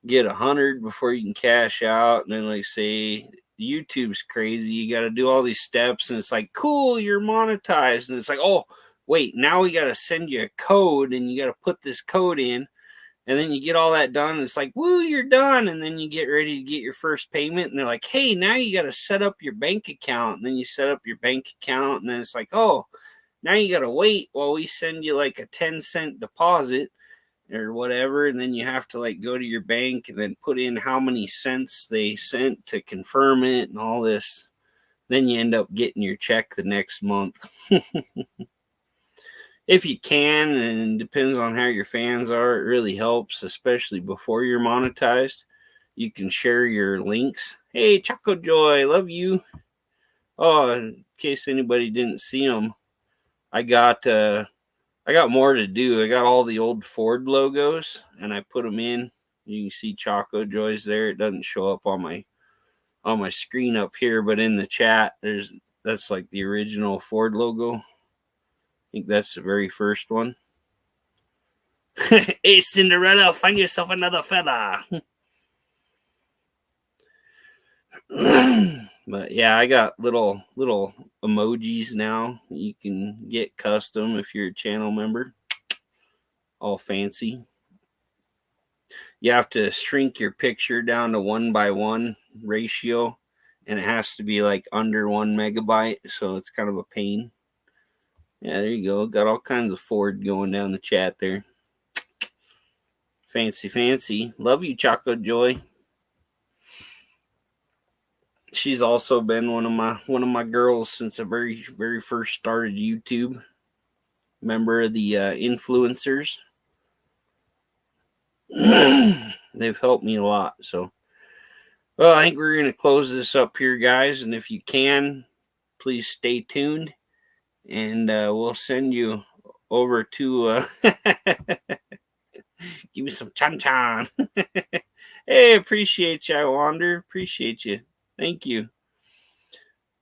get 100 before you can cash out, and then like say YouTube's crazy. You got to do all these steps, and it's like, cool, you're monetized, and it's like, oh wait, now we got to send you a code, and you got to put this code in. And then you get all that done, and it's like, woo, you're done. And then you get ready to get your first payment, and they're like, hey, now you got to set up your bank account. And then you set up your bank account, and then it's like, oh, now you got to wait while we send you like a 10-cent deposit or whatever. And then you have to like go to your bank and then put in how many cents they sent to confirm it and all this. Then you end up getting your check the next month. If you can, and it depends on how your fans are, it really helps, especially before you're monetized. You can share your links. Hey, Choco Joy, love you. Oh, in case anybody didn't see them, I got more to do. I got all the old Ford logos, and I put them in. You can see Choco Joy's there. It doesn't show up on my screen up here, but in the chat, that's like the original Ford logo. I think that's the very first one. Hey, Cinderella, find yourself another fella. But yeah, I got little emojis now. You can get custom if you're a channel member. All fancy. You have to shrink your picture down to 1:1 ratio, and it has to be like under 1 megabyte, so it's kind of a pain. Yeah, there you go. Got all kinds of Ford going down the chat there. Fancy. Love you, Choco Joy. She's also been one of my girls since I very first started YouTube. Member of the influencers. They've helped me a lot. So, well, I think we're going to close this up here, guys. And if you can, please stay tuned, and we'll send you over to give me some chan. Hey, appreciate you, I Wander. Appreciate you. Thank you.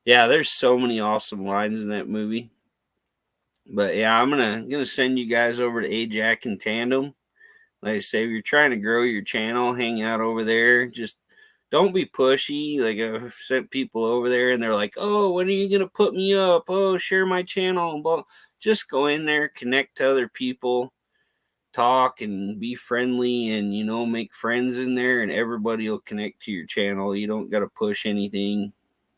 Yeah, there's so many awesome lines in that movie. But yeah, I'm gonna send you guys over to Ajax and Tandem. Like I say, if you're trying to grow your channel, hang out over there. Just don't be pushy. Like, I've sent people over there and they're like, "Oh, when are you gonna put me up? Oh, share my channel." But just go in there, connect to other people, talk and be friendly, and make friends in there, and everybody will connect to your channel. You don't gotta push anything.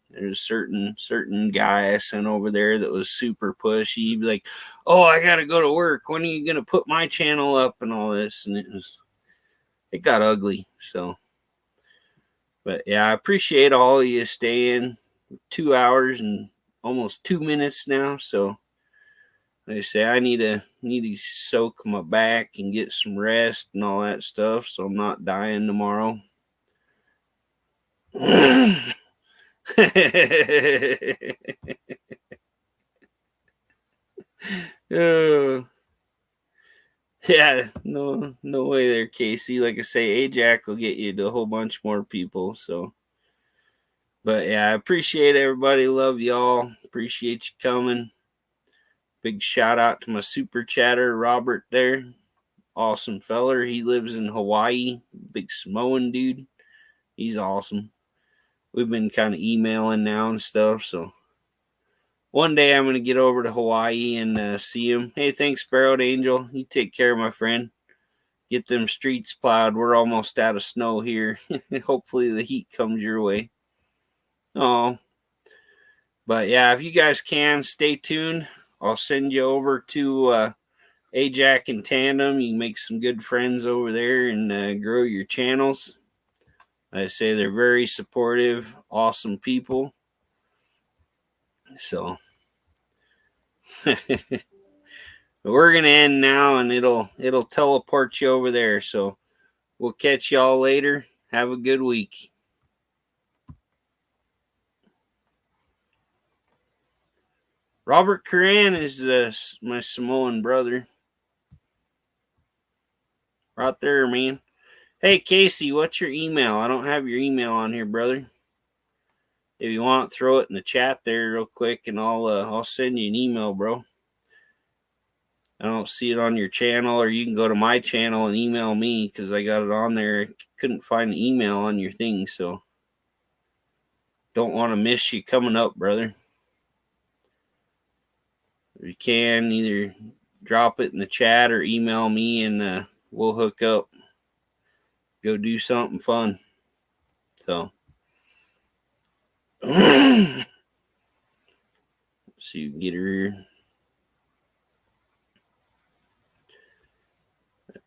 There's certain guy I sent over there that was super pushy. He'd be like, "Oh, I gotta go to work. When are you gonna put my channel up?" and all this, and it got ugly. So, but yeah, I appreciate all of you staying 2 hours and almost 2 minutes now. So, like I say, I need to soak my back and get some rest and all that stuff, so I'm not dying tomorrow. Oh, yeah, no way there, Casey. Like I say, Ajax will get you to a whole bunch more people. So, but yeah, I appreciate everybody. Love y'all. Appreciate you coming. Big shout out to my super chatter, Robert there. Awesome feller. He lives in Hawaii. Big Samoan dude. He's awesome. We've been kind of emailing now and stuff. So one day I'm going to get over to Hawaii and see him. Hey, thanks, Sparrowed Angel. You take care, my friend. Get them streets plowed. We're almost out of snow here. Hopefully the heat comes your way. Oh, but yeah, if you guys can, stay tuned. I'll send you over to Ajax and Tandem. You can make some good friends over there and grow your channels. I say they're very supportive, awesome people. So we're gonna end now, and it'll teleport you over there. So we'll catch y'all later. Have a good week. Robert Curran is my Samoan brother. Right there, man. Hey, Casey, what's your email? I don't have your email on here, brother. If you want, throw it in the chat there real quick, and I'll send you an email, bro. I don't see it on your channel, or you can go to my channel and email me because I got it on there. I couldn't find an email on your thing, so don't want to miss you coming up, brother. If you can, either drop it in the chat or email me, and we'll hook up. Go do something fun. So, let's see, get her here.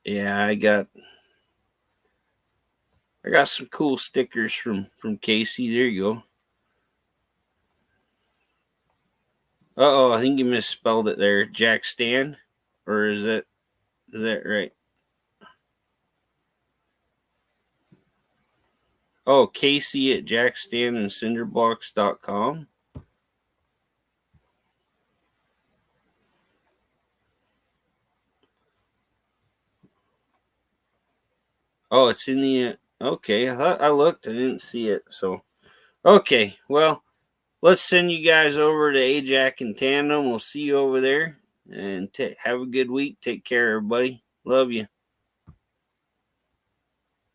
Yeah, I got some cool stickers from Casey. There you go. Uh-oh, I think you misspelled it there. Jack Stan? Or is that right? Oh, Casey at jackstanandcinderblocks.com. Oh, it's in the... Okay, I looked. I didn't see it. So, okay, well, let's send you guys over to Ajax and Tandem. We'll see you over there. And have a good week. Take care, everybody. Love you.